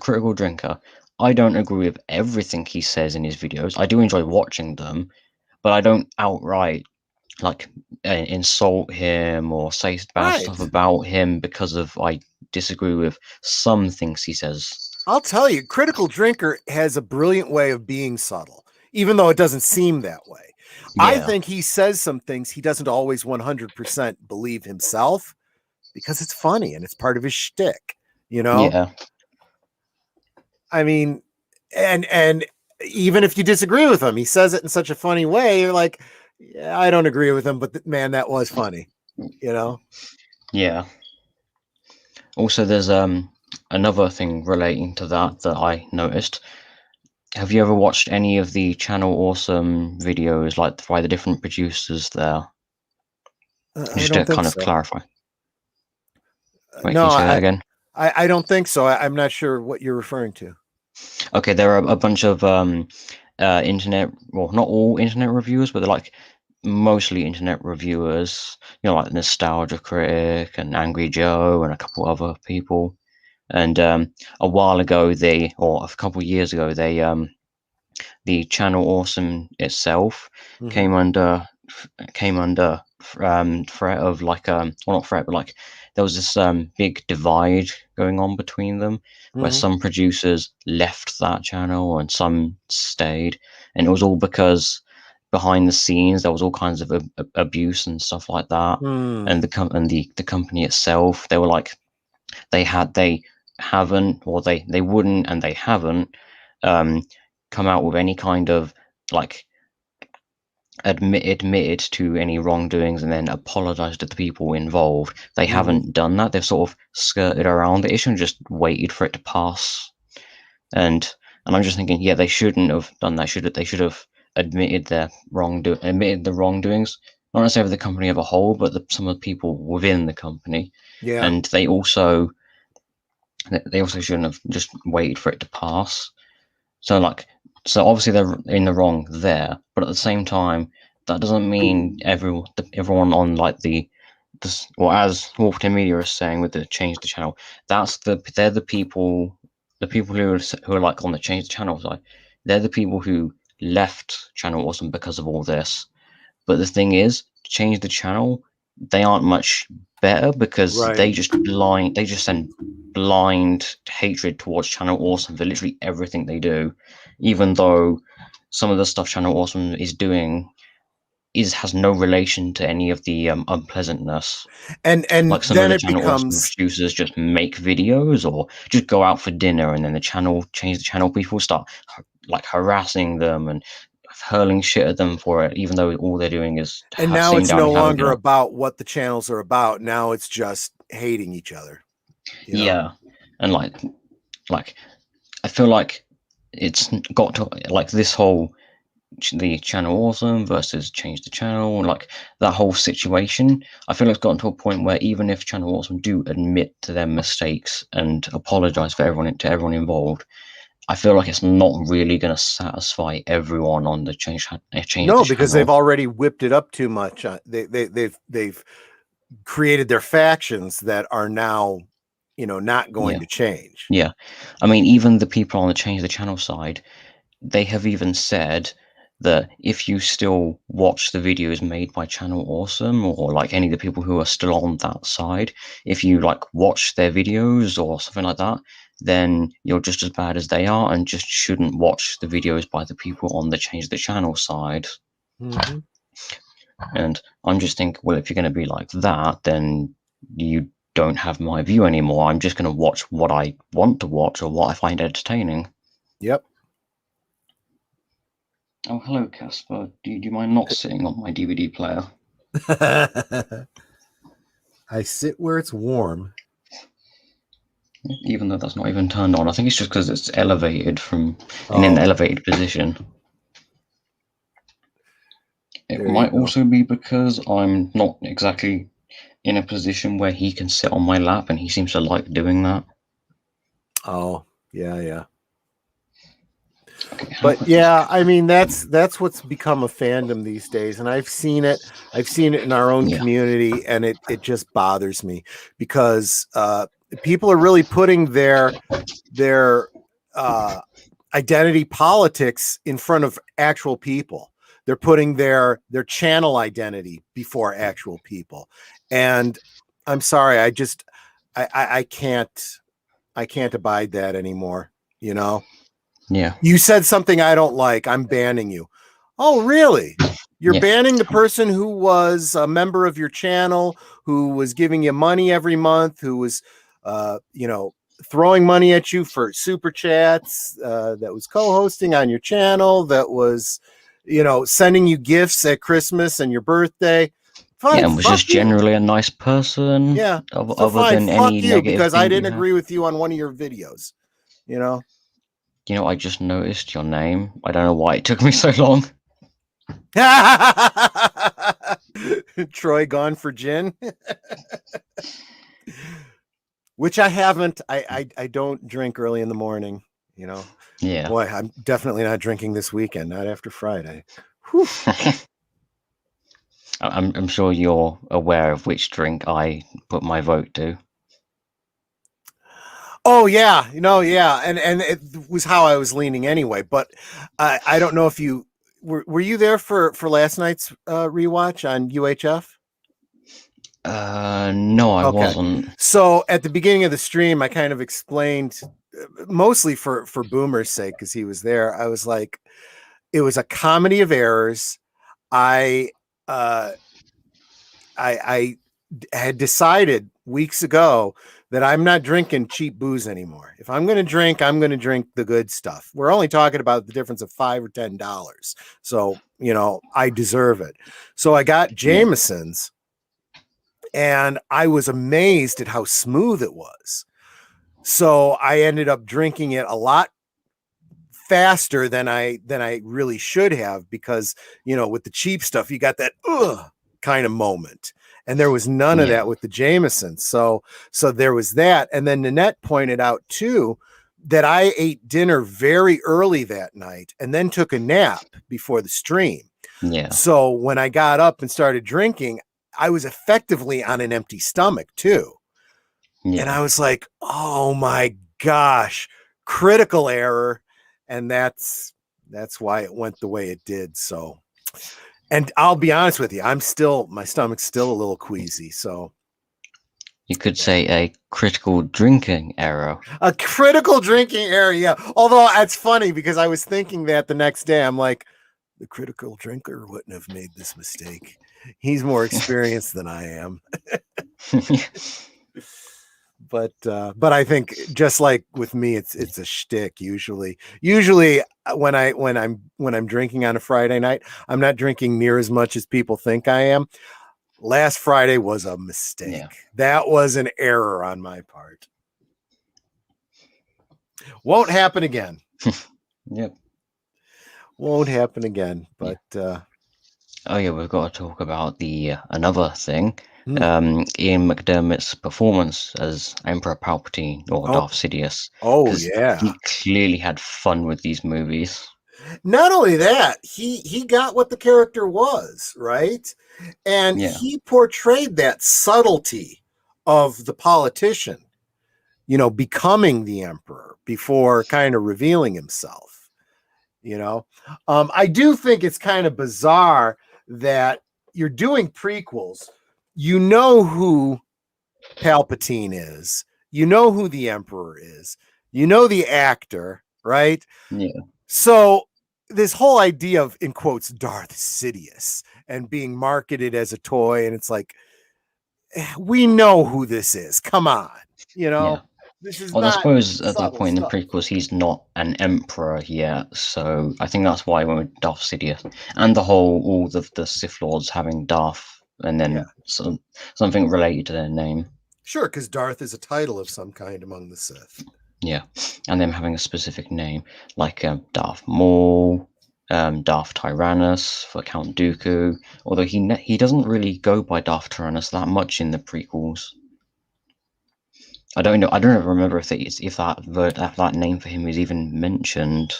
critical drinker. I don't agree with everything he says in his videos. I do enjoy watching them, but I don't outright insult him or say bad stuff about him because I disagree with some things he says. I'll tell you, Critical Drinker has a brilliant way of being subtle. even though it doesn't seem that way. I Yeah. think he says some things he doesn't always 100% believe himself because it's funny and it's part of his shtick, you know? Yeah. I mean, and even if you disagree with him, he says it in such a funny way. You're like, yeah, I don't agree with him, but man, that was funny, you know? Yeah. Also, there's another thing relating to that that I noticed. Have you ever watched any of the Channel Awesome videos, like by the different producers there? I Just don't to think kind of so. clarify. Wait, can No, you say that again? I don't think so. I'm not sure what you're referring to. Okay, there are a bunch of internet, well, not all internet reviewers, but they're like mostly internet reviewers. You know, like Nostalgia Critic and Angry Joe and a couple other people. And a while ago, or a couple of years ago, the Channel Awesome itself Mm-hmm. came under threat of like well, not threat, but like there was this big divide going on between them, where Mm-hmm. some producers left that channel and some stayed, and it was all because behind the scenes there was all kinds of abuse and stuff like that. And Mm. the company itself, they were like they haven't, or they wouldn't, and they haven't um, come out with any kind of like admitted to any wrongdoings and then apologized to the people involved. They Mm-hmm. haven't done that. They've sort of skirted around the issue and just waited for it to pass. And I'm just thinking, yeah, they shouldn't have done that. They should have admitted admitted the wrongdoings, not necessarily the company as a whole, but some of the people within the company. Yeah. And they also shouldn't have just waited for it to pass. So like, so obviously they're in the wrong there, but at the same time, that doesn't mean everyone on like or as Wolverton Media is saying with the change the channel, they're the people who are like on the change the channel side, they're the people who left Channel Awesome because of all this. But the thing is, change the channel, they aren't much better because Right. they just send blind hatred towards Channel Awesome for literally everything they do, even though some of the stuff Channel Awesome is doing has no relation to any of the unpleasantness. And Like some of then the it Channel Awesome becomes producers just make videos or just go out for dinner, and then change the channel people start like harassing them and hurling shit at them for it, even though all they're doing is and now sitting it's down no and having longer dinner. about what the channels are about. Now it's just hating each other, you know? Yeah, and like I feel like it's got to like this whole the Channel Awesome versus change the channel, like that whole situation. I feel it's gotten to a point where even if Channel Awesome do admit to their mistakes and apologize for everyone involved, I feel like it's not really going to satisfy everyone on the change the No, because they've channel. already whipped it up too much. They've created their factions that are now, not going Yeah, to change. yeah. I mean, even the people on the change the channel side, they have even said that if you still watch the videos made by Channel Awesome or like any of the people who are still on that side, if you like watch their videos or something like that, then you're just as bad as they are and just shouldn't watch the videos by the people on the change the channel side. Mm-hmm. And I'm just thinking, well, if you're going to be like that, then you don't have my view anymore. I'm just going to watch what I want to watch or what I find entertaining. Yep. Oh, hello, Casper. Do you mind not sitting on my DVD player? I sit where it's warm. Even though that's not even turned on. I think it's just because it's elevated in an Oh, elevated position. It there you might go. also be because I'm not exactly in a position where he can sit on my lap, and he seems to like doing that. Oh, yeah, yeah. Okay, how But about this? yeah, I mean that's what's become a fandom these days, and I've seen it. I've seen it in our own Yeah, community, and it just bothers me because people are really putting their uh, identity politics in front of actual people. They're putting their channel identity before actual people, and I'm sorry, I can't abide that anymore. You know. Yeah. You said something I don't like. I'm banning you. Oh, really? You're Yeah. banning the person who was a member of your channel, who was giving you money every month, who was, throwing money at you for super chats, that was co-hosting on your channel, that was, sending you gifts at Christmas and your birthday. Yeah, Fine, and was fuck just you. generally a nice person, Yeah. So other fine, than any fuck you, negative because I things you didn't have. agree with you on one of your videos. You know? I just noticed your name. I don't know why it took me so long. Troy gone for gin. Which I haven't. I don't drink early in the morning. Yeah. Boy, I'm definitely not drinking this weekend. Not after Friday. Whew. I'm sure you're aware of which drink I put my vote to. Oh yeah, yeah, and it was how I was leaning anyway. But I don't know if you were you there for last night's rewatch on UHF. No, I Okay. wasn't. So at the beginning of the stream, I kind of explained, mostly for Boomer's sake, because he was there. I was like, it was a comedy of errors. I uh, I had decided weeks ago that I'm not drinking cheap booze anymore. If I'm going to drink, I'm going to drink the good stuff. We're only talking about the difference of $5 or $10. So, I deserve it. So I got Yeah. Jameson's, and I was amazed at how smooth it was. So I ended up drinking it a lot faster than I really should have, because with the cheap stuff you got that kind of moment, and there was none of Yeah. that with the Jameson. So there was that. And then Nanette pointed out too that I ate dinner very early that night and then took a nap before the stream. Yeah. So when I got up and started drinking, I was effectively on an empty stomach too. And Yeah. I was like, oh my gosh, critical error. And that's why it went the way it did. So, and I'll be honest with you, my stomach's still a little queasy. So You could say a critical drinking error. a critical drinking error. Yeah. Although it's funny, because I was thinking that the next day, I'm like, the critical drinker wouldn't have made this mistake. He's more experienced than I am. But I think, just like with me, it's a shtick. Usually when I'm drinking on a Friday night, I'm not drinking near as much as people think I am. Last Friday was a mistake. Yeah. That was an error on my part. Won't happen again. Yep. Won't happen again. But Oh yeah, we've got to talk about the another thing. hmm. Ian McDermott's performance as Emperor Palpatine or Oh, Darth Sidious, oh because yeah. he clearly had fun with these movies. Not only that, he got what the character was, right? And Yeah. he portrayed that subtlety of the politician, becoming the emperor before kind of revealing himself. I do think it's kind of bizarre that you're doing prequels. You know who Palpatine is, you know who the emperor is, you know the actor, right? Yeah. So this whole idea of, in quotes, Darth Sidious and being marketed as a toy, and it's like, we know who this is. Come on, Yeah. this is Well, I not suppose at that subtle point in the stuff. prequels, he's not an emperor yet, so I think that's why we went with Darth Sidious and all the Sith Lords having Darth, and Yeah, then something related to their name. sure, because Darth is a title of some kind among the Sith. Yeah, and them having a specific name like Darth Maul, Darth Tyrannus for Count Dooku. Although he doesn't really go by Darth Tyrannus that much in the prequels. I don't know. I don't remember if that name for him is even mentioned.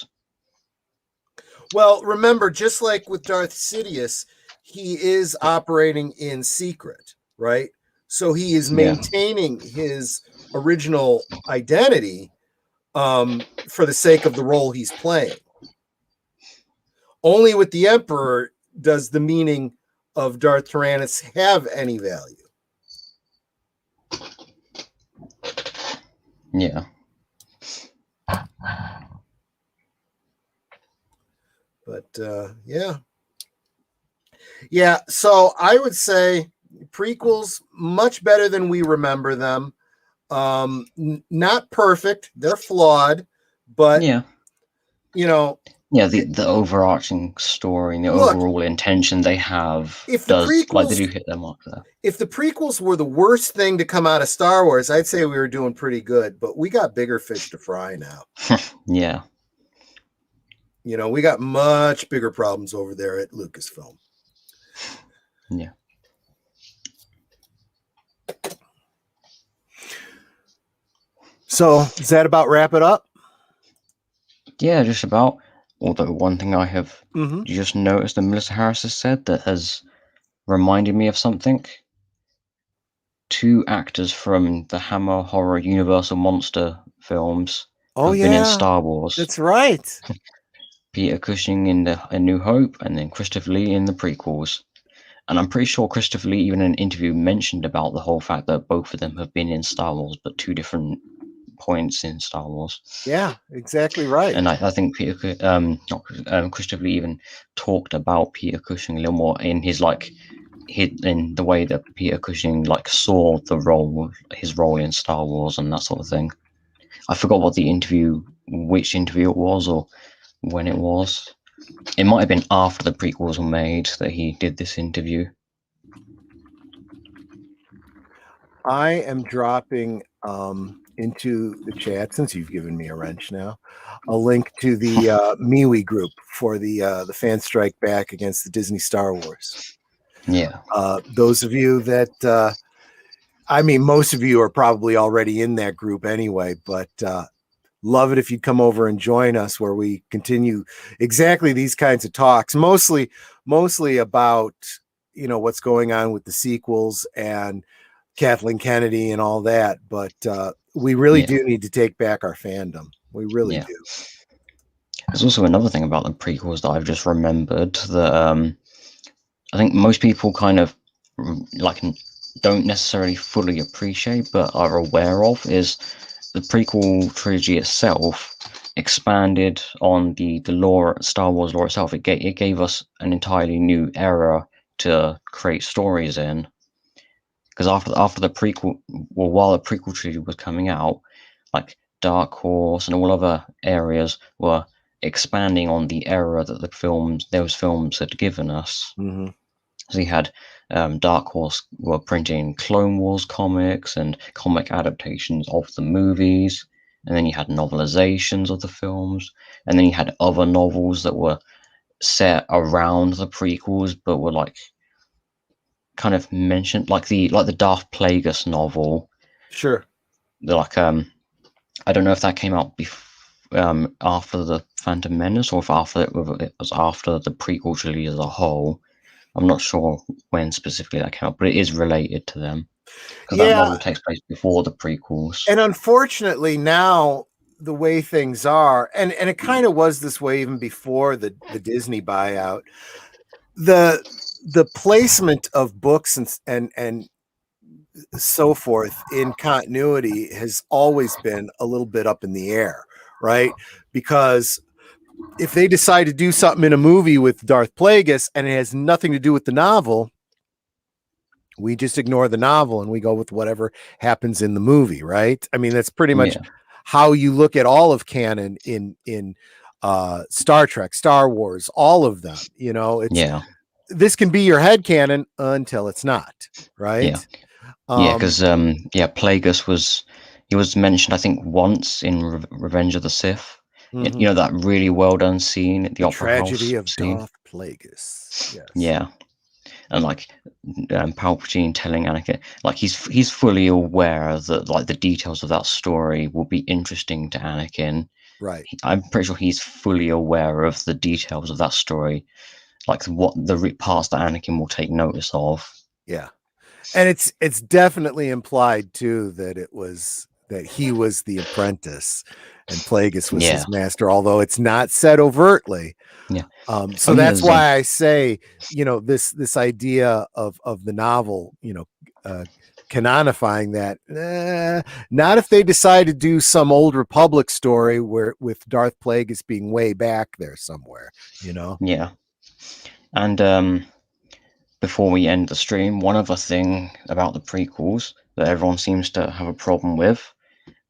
Well, remember, just like with Darth Sidious, he is operating in secret, right? So he is Yeah, maintaining his original identity, for the sake of the role he's playing. Only with the Emperor does the meaning of Darth Tyrannus have any value. yeah. But yeah. So I would say prequels much better than we remember them. Not perfect; they're flawed, but Yeah. Yeah, The overarching story and the look, overall intention they have if the does, like, they prequels do hit their mark there. if the prequels were the worst thing to come out of Star Wars, I'd say we were doing pretty good, but we got bigger fish to fry now. Yeah. We got much bigger problems over there at Lucasfilm. Yeah. So does that about wrap it up? Yeah, just about. Although one thing I have just noticed that Melissa Harris has said that has reminded me of something. 2 actors from the Hammer Horror Universal Monster films have been in Star Wars. That's right. Peter Cushing in A New Hope, and then Christopher Lee in the prequels. And I'm pretty sure Christopher Lee, even in an interview, mentioned about the whole fact that both of them have been in Star Wars, but 2 different points in Star Wars. Yeah, exactly right. And I think Christopher Lee even talked about Peter Cushing a little more in his in the way that Peter Cushing saw his role in Star Wars and that sort of thing. I forgot which interview it was or when it was. It might have been after the prequels were made that he did this interview. I am dropping into the chat, since you've given me a wrench now, a link to the MeWe group for the fan strike back against the Disney Star Wars. Yeah. Those of you that most of you are probably already in that group anyway, but love it if you'd come over and join us, where we continue exactly these kinds of talks, mostly about what's going on with the sequels and Kathleen Kennedy and all that. But we really do need to take back our fandom. We really do. There's also another thing about the prequels that I've just remembered that I think most people kind of don't necessarily fully appreciate but are aware of, is the prequel trilogy itself expanded on the lore, Star Wars lore itself. It gave us an entirely new era to create stories in. Because after the prequel, well, while the prequel trilogy was coming out, Dark Horse and all other areas were expanding on the era that those films had given us. Mm-hmm. So you had Dark Horse were printing Clone Wars comics and comic adaptations of the movies, and then you had novelizations of the films, and then you had other novels that were set around the prequels but were kind of mentioned, like the Darth Plagueis novel. Sure. I don't know if that came out after the Phantom Menace or if it was after the prequel trilogy as a whole. I'm not sure when specifically that came out, but it is related to them. Because that novel takes place before the prequels. And unfortunately now, the way things are, and it kind of was this way even before the Disney buyout, the placement of books and so forth in continuity has always been a little bit up in the air, right? Because if they decide to do something in a movie with Darth Plagueis and it has nothing to do with the novel, we just ignore the novel and we go with whatever happens in the movie, right? I mean, that's pretty much how you look at all of canon in Star Trek, Star Wars, all of them. This can be your headcanon until it's not, right? Because Plagueis was mentioned, I think, once in Revenge of the Sith. Mm-hmm. That really well done scene at the Opera Tragedy House of scene. Darth Plagueis. Yes. Yeah. And Palpatine telling Anakin, he's fully aware that the details of that story will be interesting to Anakin. Right. I'm pretty sure he's fully aware of the details of that story, what the parts that Anakin will take notice of. Yeah. And it's definitely implied too that he was the apprentice and Plagueis was his master, although it's not said overtly. Yeah. So that's why I say, this idea of the novel, canonifying that. Not if they decide to do some old Republic story where with Darth Plagueis being way back there somewhere, you know. Yeah. And before we end the stream, one other thing about the prequels that everyone seems to have a problem with,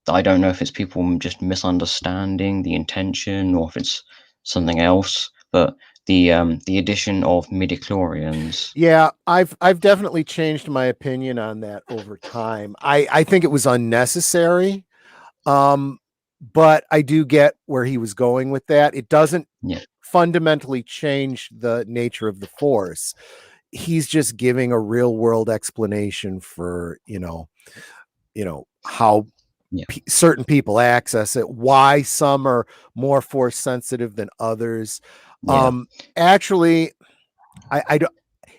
that I don't know if it's people just misunderstanding the intention or if it's something else, but the addition of midichlorians. Yeah, I've definitely changed my opinion on that over time. I think it was unnecessary. Um, but I do get where he was going with that. It doesn't Yeah, fundamentally change the nature of the force. He's just giving a real world explanation for, how yeah, certain people access it, why some are more force sensitive than others. yeah. Actually, I don't,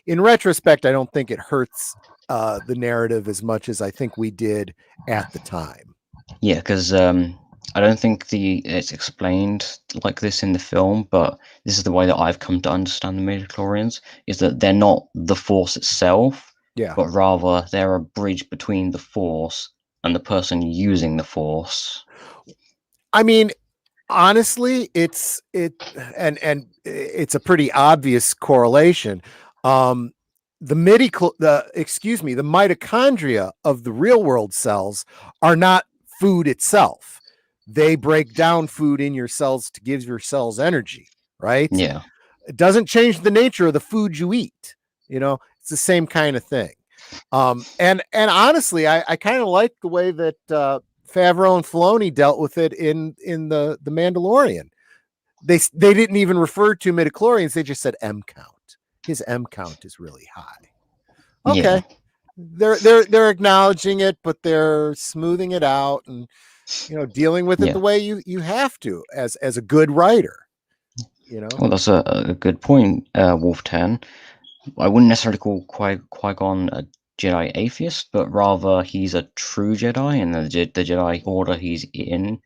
in retrospect, I don't think it hurts the narrative as much as I think we did at the time. Yeah, because I don't think it's explained like this in the film, but this is the way that I've come to understand the midichlorians, is that they're not the Force itself, Yeah. but rather they're a bridge between the Force and the person using the Force. I mean, honestly, and it's a pretty obvious correlation. Um, the mitochondria of the real world cells are not food itself. They break down food in your cells to give your cells energy, right? Yeah, It doesn't change the nature of the food you eat. It's the same kind of thing. And honestly, I kind of like the way that Favreau and Filoni dealt with it in the Mandalorian. They didn't even refer to midichlorians; they just said M count. His M count is really high. yeah, Okay, they're acknowledging it, but they're smoothing it out and dealing with it the yeah. way you have to as a good writer. You know. Well, that's a good point, Wolf 10. I wouldn't necessarily call Qui-Gon a Jedi atheist, but rather he's a true Jedi, and the Jedi Order he's in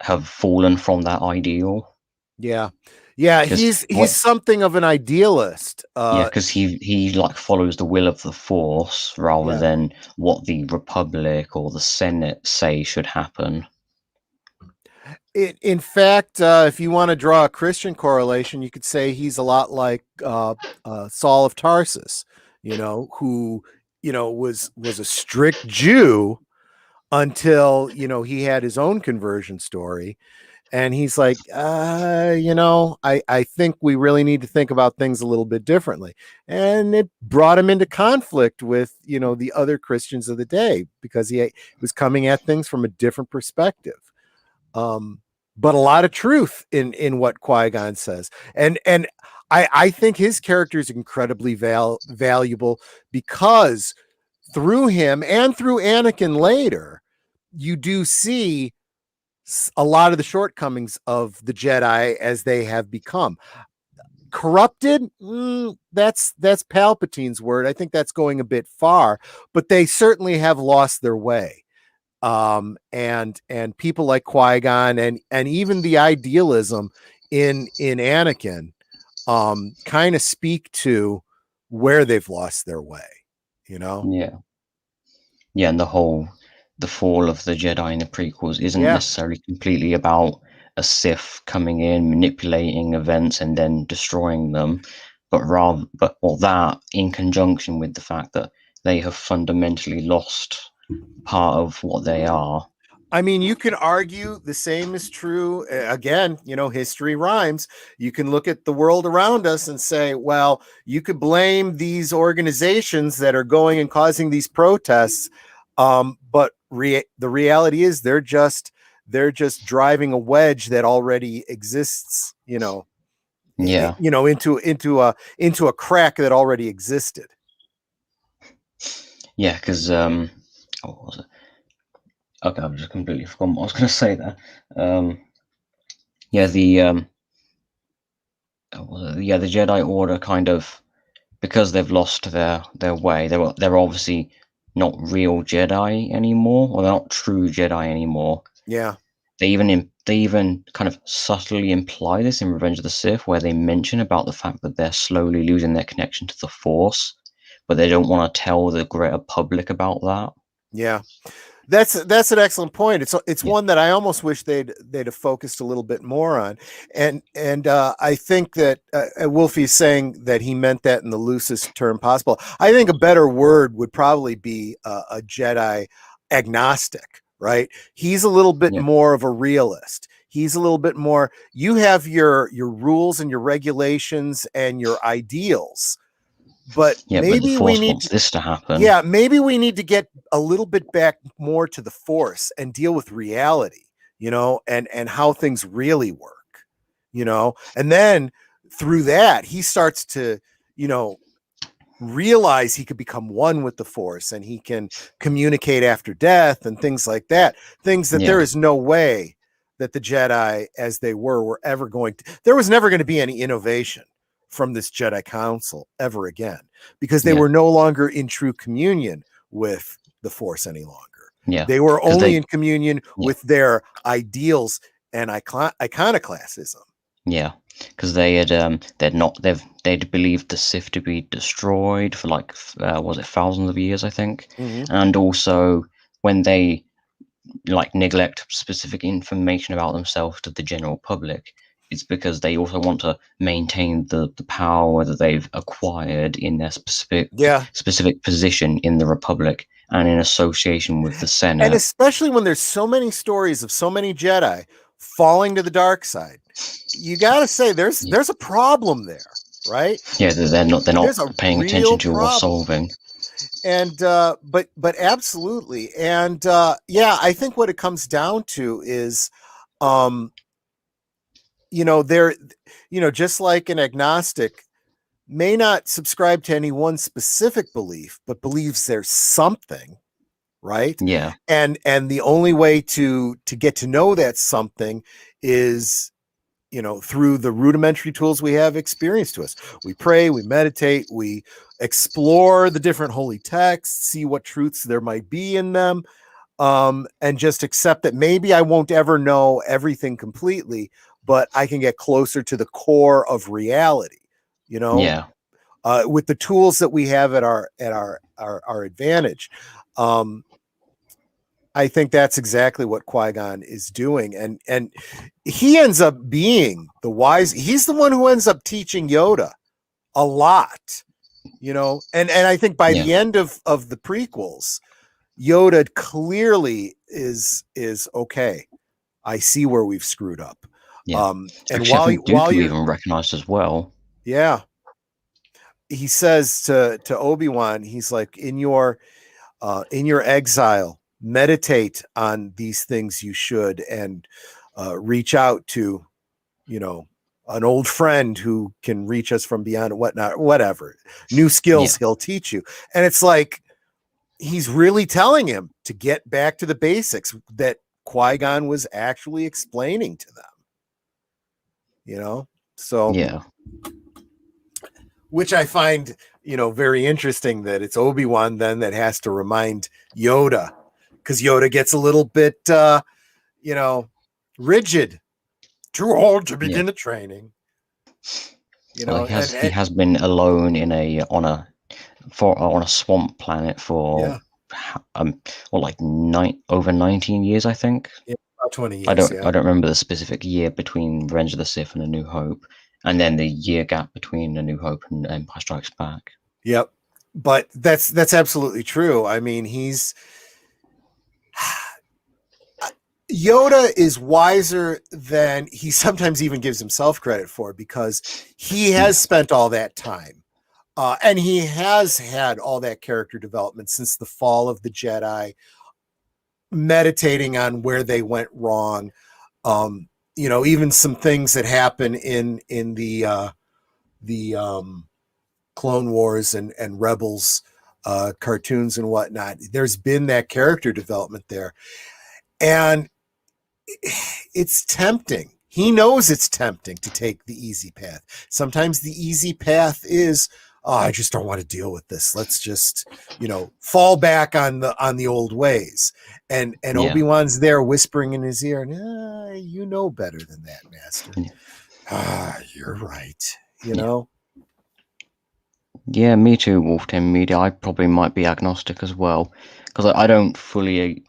have fallen from that ideal. Yeah. Yeah, Because he's something of an idealist. Yeah, because he like follows the will of the Force rather Yeah. than what the Republic or the Senate say should happen. In fact, if you want to draw a Christian correlation, you could say he's a lot like Saul of Tarsus, who was a strict Jew until he had his own conversion story, and he's like, I think we really need to think about things a little bit differently, and it brought him into conflict with the other Christians of the day because he was coming at things from a different perspective. But a lot of truth in what Qui-Gon says. And I think his character is incredibly valuable because through him and through Anakin later, you do see a lot of the shortcomings of the Jedi as they have become. Corrupted, that's Palpatine's word. I think that's going a bit far, but they certainly have lost their way. And people like Qui-Gon and even the idealism in Anakin kind of speak to where they've lost their way. Yeah, yeah, and the fall of the Jedi in the prequels isn't Yeah. necessarily completely about a Sith coming in, manipulating events, and then destroying them, but that in conjunction with the fact that they have fundamentally lost part of what they are. I mean, you can argue the same is true. Again, history rhymes. You can look at the world around us and say, well, you could blame these organizations that are going and causing these protests. But the reality is they're just driving a wedge that already exists, Yeah, into a crack that already existed. yeah, because what was it? Okay, I've just completely forgotten what I was going to say there. Yeah, the Jedi Order kind of, because they've lost their way. They're obviously not real Jedi anymore, or they're not true Jedi anymore. Yeah. They even kind of subtly imply this in Revenge of the Sith, where they mention about the fact that they're slowly losing their connection to the Force, but they don't want to tell the greater public about that. Yeah. That's an excellent point. It's Yeah, one that I almost wish they'd have focused a little bit more on, and I think that Wolfie's saying that he meant that in the loosest term possible. I think a better word would probably be a Jedi agnostic, right? He's a little bit yeah, more of a realist. He's a little bit more. You have your rules and your regulations and your ideals, but yeah. But the maybe we Force need wants this to happen. yeah, maybe we need to get a little bit back more to the force and deal with reality, and how things really work, and then through that he starts to, you know, realize he could become one with the force and he can communicate after death and things like that, things that there Yeah, is no way that the Jedi as they were ever going to, there was never going to be any innovation from this Jedi Council ever again, because they yeah, were no longer in true communion with the force any longer. yeah. They were Because only they, in communion yeah, with their ideals and iconoclasm. yeah. Because they'd believed the Sith to be destroyed for like was it thousands of years, I think, Mm-hmm. and also when they like neglect specific information about themselves to the general public, it's because they also want to maintain the power that they've acquired in their Yeah. specific position in the Republic and in association with the And Senate. especially when there's so many stories of so many Jedi falling to the dark side, you got to say Yeah, there's a problem there, right? yeah, they're not There's a paying real attention to or problem. solving. And but absolutely. And yeah, I think what it comes down to is um they're just like an agnostic may not subscribe to any one specific belief, but believes there's something, right? Yeah, And the only way to get to know that something is, through the rudimentary tools we have experience to us. We pray, we meditate, we explore the different holy texts, see what truths there might be in them, and just accept that maybe I won't ever know everything completely, but I can get closer to the core of reality, you know, yeah, with the tools that we have at our advantage. Um, I think that's exactly what Qui-Gon is doing. And he ends up being the wise, he's the one who ends up teaching Yoda a lot, and I think by yeah, the end of the prequels, Yoda clearly is okay. I see where we've screwed up. yeah. And Actually, I think while Dooku you're even recognized as well. yeah, he says to Obi-Wan, he's like, in your exile, meditate on these things you should, and reach out to, an old friend who can reach us from beyond and whatnot, whatever new Yeah, skills he'll teach you. And it's like he's really telling him to get back to the basics that Qui-Gon was actually explaining to them, so, yeah, which I find, very interesting that it's Obi-Wan then that has to remind Yoda, because Yoda gets a little bit, rigid, too old to yeah. begin the training, Well, he and has been alone in a on a swamp planet for yeah, well, like over 19 years, I think. yeah, about 20 I years. don't Yeah. I don't remember the specific year between Revenge of the Sith and A New Hope, and then the year gap between A New Hope and Empire Strikes Back. Yep. But that's absolutely true. I mean, Yoda is wiser than he sometimes even gives himself credit for, because he Yeah, has spent all that time. And he has had all that character development since the fall of the Jedi, meditating on where they went wrong. Even some things that happen in the Clone Wars and Rebels cartoons and whatnot. There's been that character development there, and it's tempting. He knows it's tempting to take the easy path. Sometimes the easy path is, oh, I just don't want to deal with this. Let's just, fall back on the old ways. And yeah, Obi-Wan's there whispering in his ear, you know better than that, Master. yeah, You're right. yeah. Yeah, me too, Wolf Team Media. I probably might be agnostic as well, because I don't fully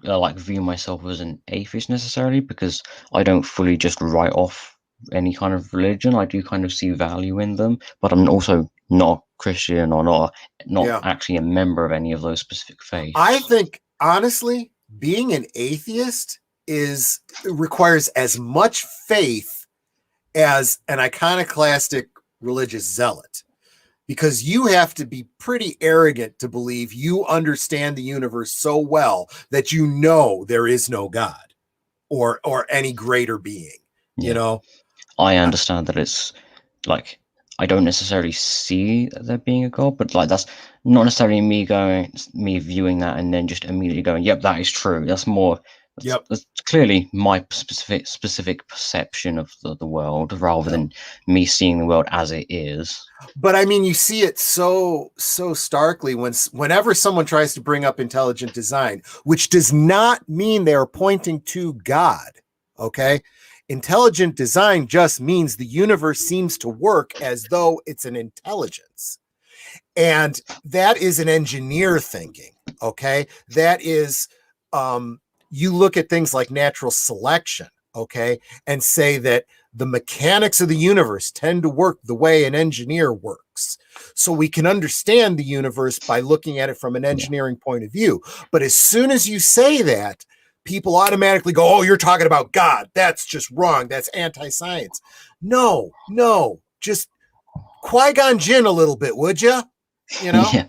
like view myself as an atheist necessarily, because I don't fully just write off any kind of religion. I do kind of see value in them, but I'm also not a Christian or not Yeah. actually a member of any of those specific I faiths. think honestly, being an atheist is requires as much faith as an iconoclastic religious zealot, because you have to be pretty arrogant to believe you understand the universe so well that you know there is no God or any greater being, you Yeah, know? I understand that it's like I don't necessarily see there being a god, but like that's not necessarily me viewing that and then just immediately going, "Yep, that is true." That's more Yep. that's clearly my specific perception of the world rather Yep. than me seeing the world as it is. But I mean, you see it so starkly whenever someone tries to bring up intelligent design, which does not mean they are pointing to God. Okay, intelligent design just means the universe seems to work as though it's an intelligence, and that is an engineer thinking. Okay, that is, you look at things like natural selection. Okay, and say that the mechanics of the universe tend to work the way an engineer works. So we can understand the universe by looking at it from an Yeah, engineering point of view. But as soon as you say that, people automatically go, "Oh, you're talking about God. That's just wrong. That's anti-science." No, no, just Qui-Gon Jinn a little bit, would you? You know? yeah,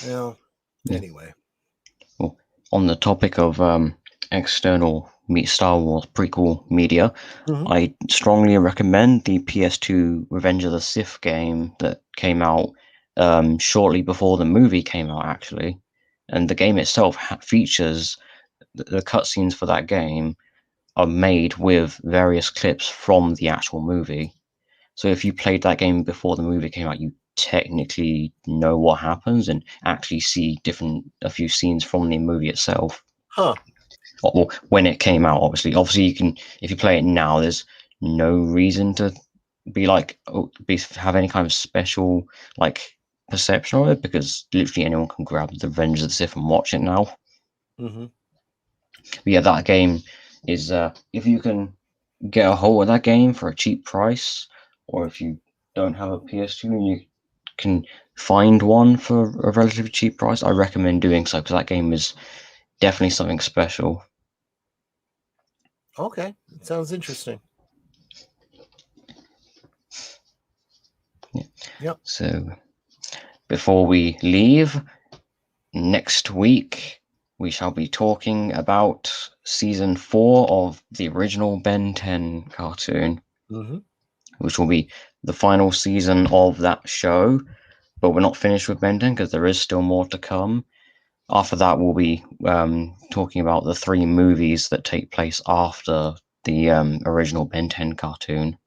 Well, yeah. anyway. Well, on the topic of external Star Wars prequel media, Mm-hmm. I strongly recommend the PS2 Revenge of the Sith game that came out shortly before the movie came out, actually. And the game itself features the cutscenes for that game are made with various clips from the actual movie. So if you played that game before the movie came out, you technically know what happens and actually see a few scenes from the movie itself. Huh. Or when it came out, obviously you can, if you play it now, there's no reason to be like have any kind of special like perception of it, because literally anyone can grab the Revenge of the Sith and watch it now. Mm-hmm. But yeah, that game is if you can get a hold of that game for a cheap price, or if you don't have a PS2 and you can find one for a relatively cheap price, I recommend doing so, because that game is definitely something special. Okay. It sounds interesting. Yeah. Yep. So before we leave, next week we shall be talking about season 4 of the original Ben 10 cartoon, Mm-hmm. which will be the final season of that show. But we're not finished with Ben 10 because there is still more to come. After that, we'll be talking about the 3 movies that take place after the original Ben 10 cartoon.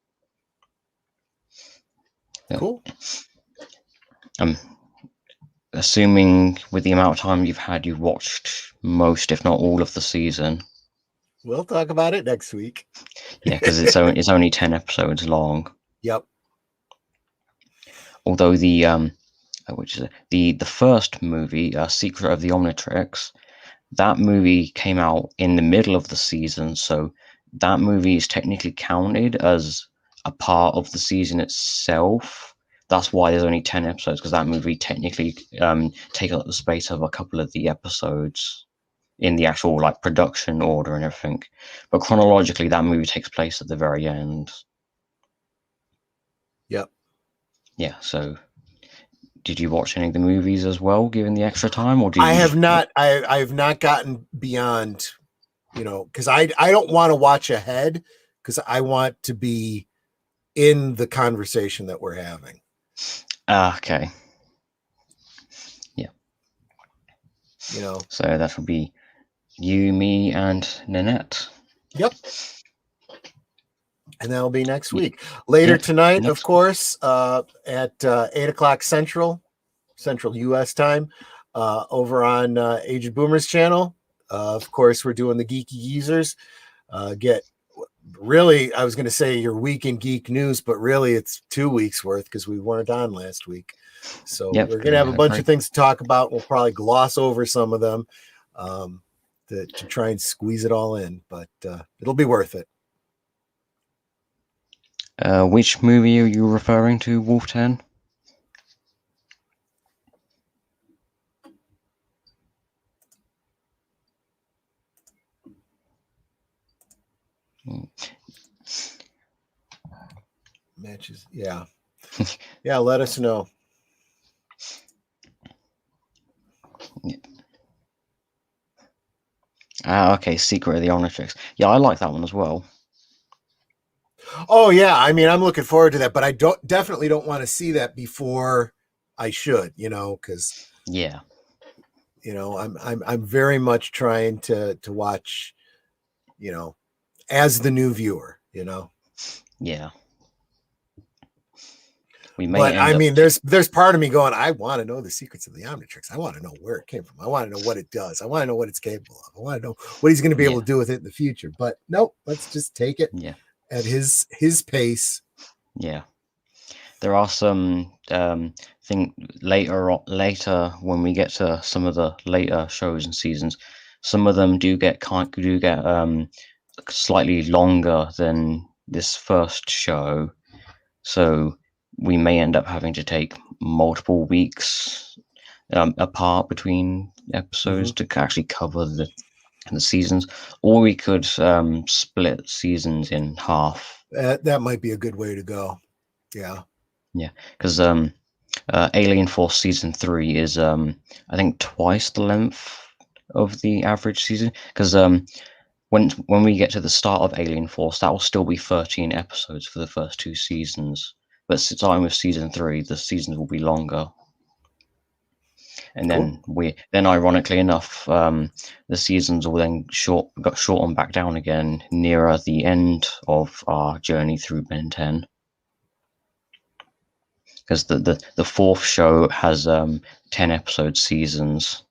Yeah. Cool. Um, assuming with the amount of time you've watched most, if not all, of the season. We'll talk about it next week. Yeah, because it's only 10 episodes long. Yep. Although the which is the first movie, Secret of the Omnitrix, that movie came out in the middle of the season, so that movie is technically counted as a part of the season itself. That's why there's only 10 episodes, because that movie technically takes up the space of a couple of the episodes in the actual like production order and everything. But chronologically, that movie takes place at the very end. Yep. Yeah, so did you watch any of the movies as well, given the extra time, or did I you have just not. I have not gotten beyond. Because I don't want to watch ahead, because I want to be in the conversation that we're having. okay? Yeah, You know. so that would be you, me, and Nanette. Yep. And that'll be next Yeah, week. Later yeah. tonight, of Next, course, at 8 o'clock Central U.S. time, over on Aged Boomers channel. Of course, we're doing the Geeky Geezers. Get really, I was going to say your week in geek news, but really it's 2 weeks worth because we weren't on last week. So Yep, we're going to have a bunch very- of things to talk about. We'll probably gloss over some of them to try and squeeze it all in, but it'll be worth it. Which movie are you referring to, Wolf 10? Matches, yeah. Yeah, let us know. Okay, Secret of the Omnitrix. Yeah, I like that one as well. Oh yeah, I mean, I'm looking forward to that, but I definitely don't want to see that before I should, because Yeah, I'm very much trying to watch, as the new viewer, yeah. We may But end I up. mean, there's part of me going, I want to know the secrets of the Omnitrix. I want to know where it came from. I want to know what it does. I want to know what it's capable of. I want to know what he's going to be able to do with it in the future. But nope, let's just take it at his pace. Yeah. There are some thing later when we get to some of the later shows and seasons, some of them do get slightly longer than this first show, so we may end up having to take multiple weeks apart between episodes to actually cover the seasons, or we could split seasons in half. That might be a good way to go. Yeah. Yeah, because Alien Force season 3 is I think twice the length of the average season. Because when we get to the start of Alien Force, that will still be 13 episodes for the first 2 seasons. But starting with season 3, the seasons will be longer. And then ironically enough, the seasons will then got shortened back down again nearer the end of our journey through Ben 10. Because the fourth show has 10 episode seasons,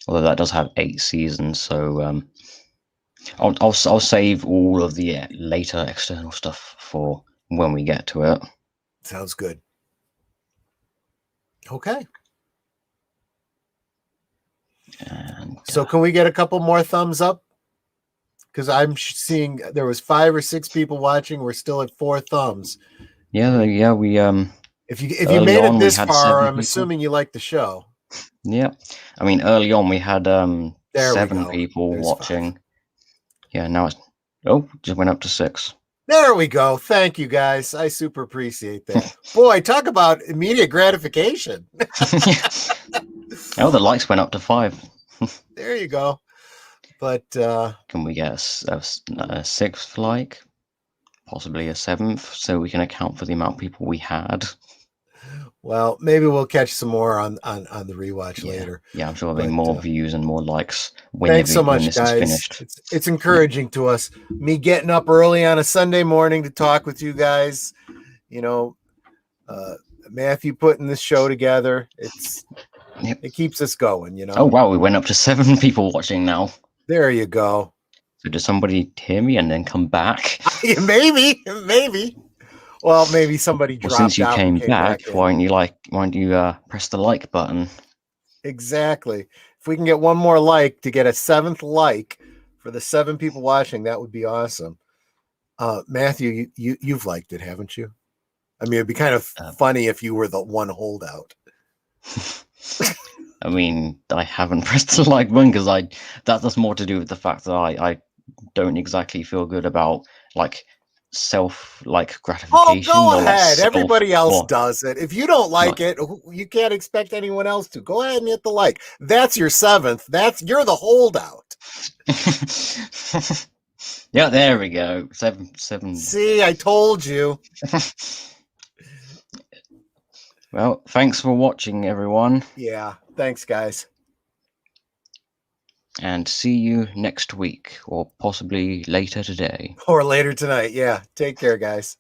although that does have 8 seasons. So I'll save all of the later external stuff for when we get to it. Sounds good. Okay. And, so can we get a couple more thumbs up? Because I'm seeing there was 5 or 6 people watching. We're still at 4 thumbs. Yeah, we If you made it this far, I'm people. assuming you like the show. Yeah, I mean early on we had 7 people There's watching. 5. Yeah, now it's just went up to 6. There we go. Thank you guys. I super appreciate that. Boy, talk about immediate gratification. Oh, the likes went up to 5. There you go. But can we get a 6th like? Possibly a 7th, so we can account for the amount of people we had. Well, maybe we'll catch some more on the rewatch later. Yeah, I'm sure there'll be more views and more likes thanks so much, guys. Is finished. It's encouraging to us. Me getting up early on a Sunday morning to talk with you guys. Matthew putting this show together. It keeps us going. Oh wow, we went up to 7 people watching now. There you go. So does somebody hear me and then come back? Maybe. Well, maybe somebody dropped out. Since you came back, why don't you press the like button? Exactly. If we can get one more like to get a 7th like for the 7 people watching, that would be awesome. Matthew, you've liked it, haven't you? I mean, it'd be kind of funny if you were the one holdout. I mean, I haven't pressed the like button because that's more to do with the fact that I don't exactly feel good about self gratification. Oh, go ahead. Everybody else does it. If you don't like it, you can't expect anyone else to. Go ahead and hit the like. That's your 7th. You're the holdout. Yeah, there we go. 7. See, I told you. Well, thanks for watching, everyone. Yeah, thanks, guys. And see you next week, or possibly later today. Or later tonight. Yeah, take care, guys.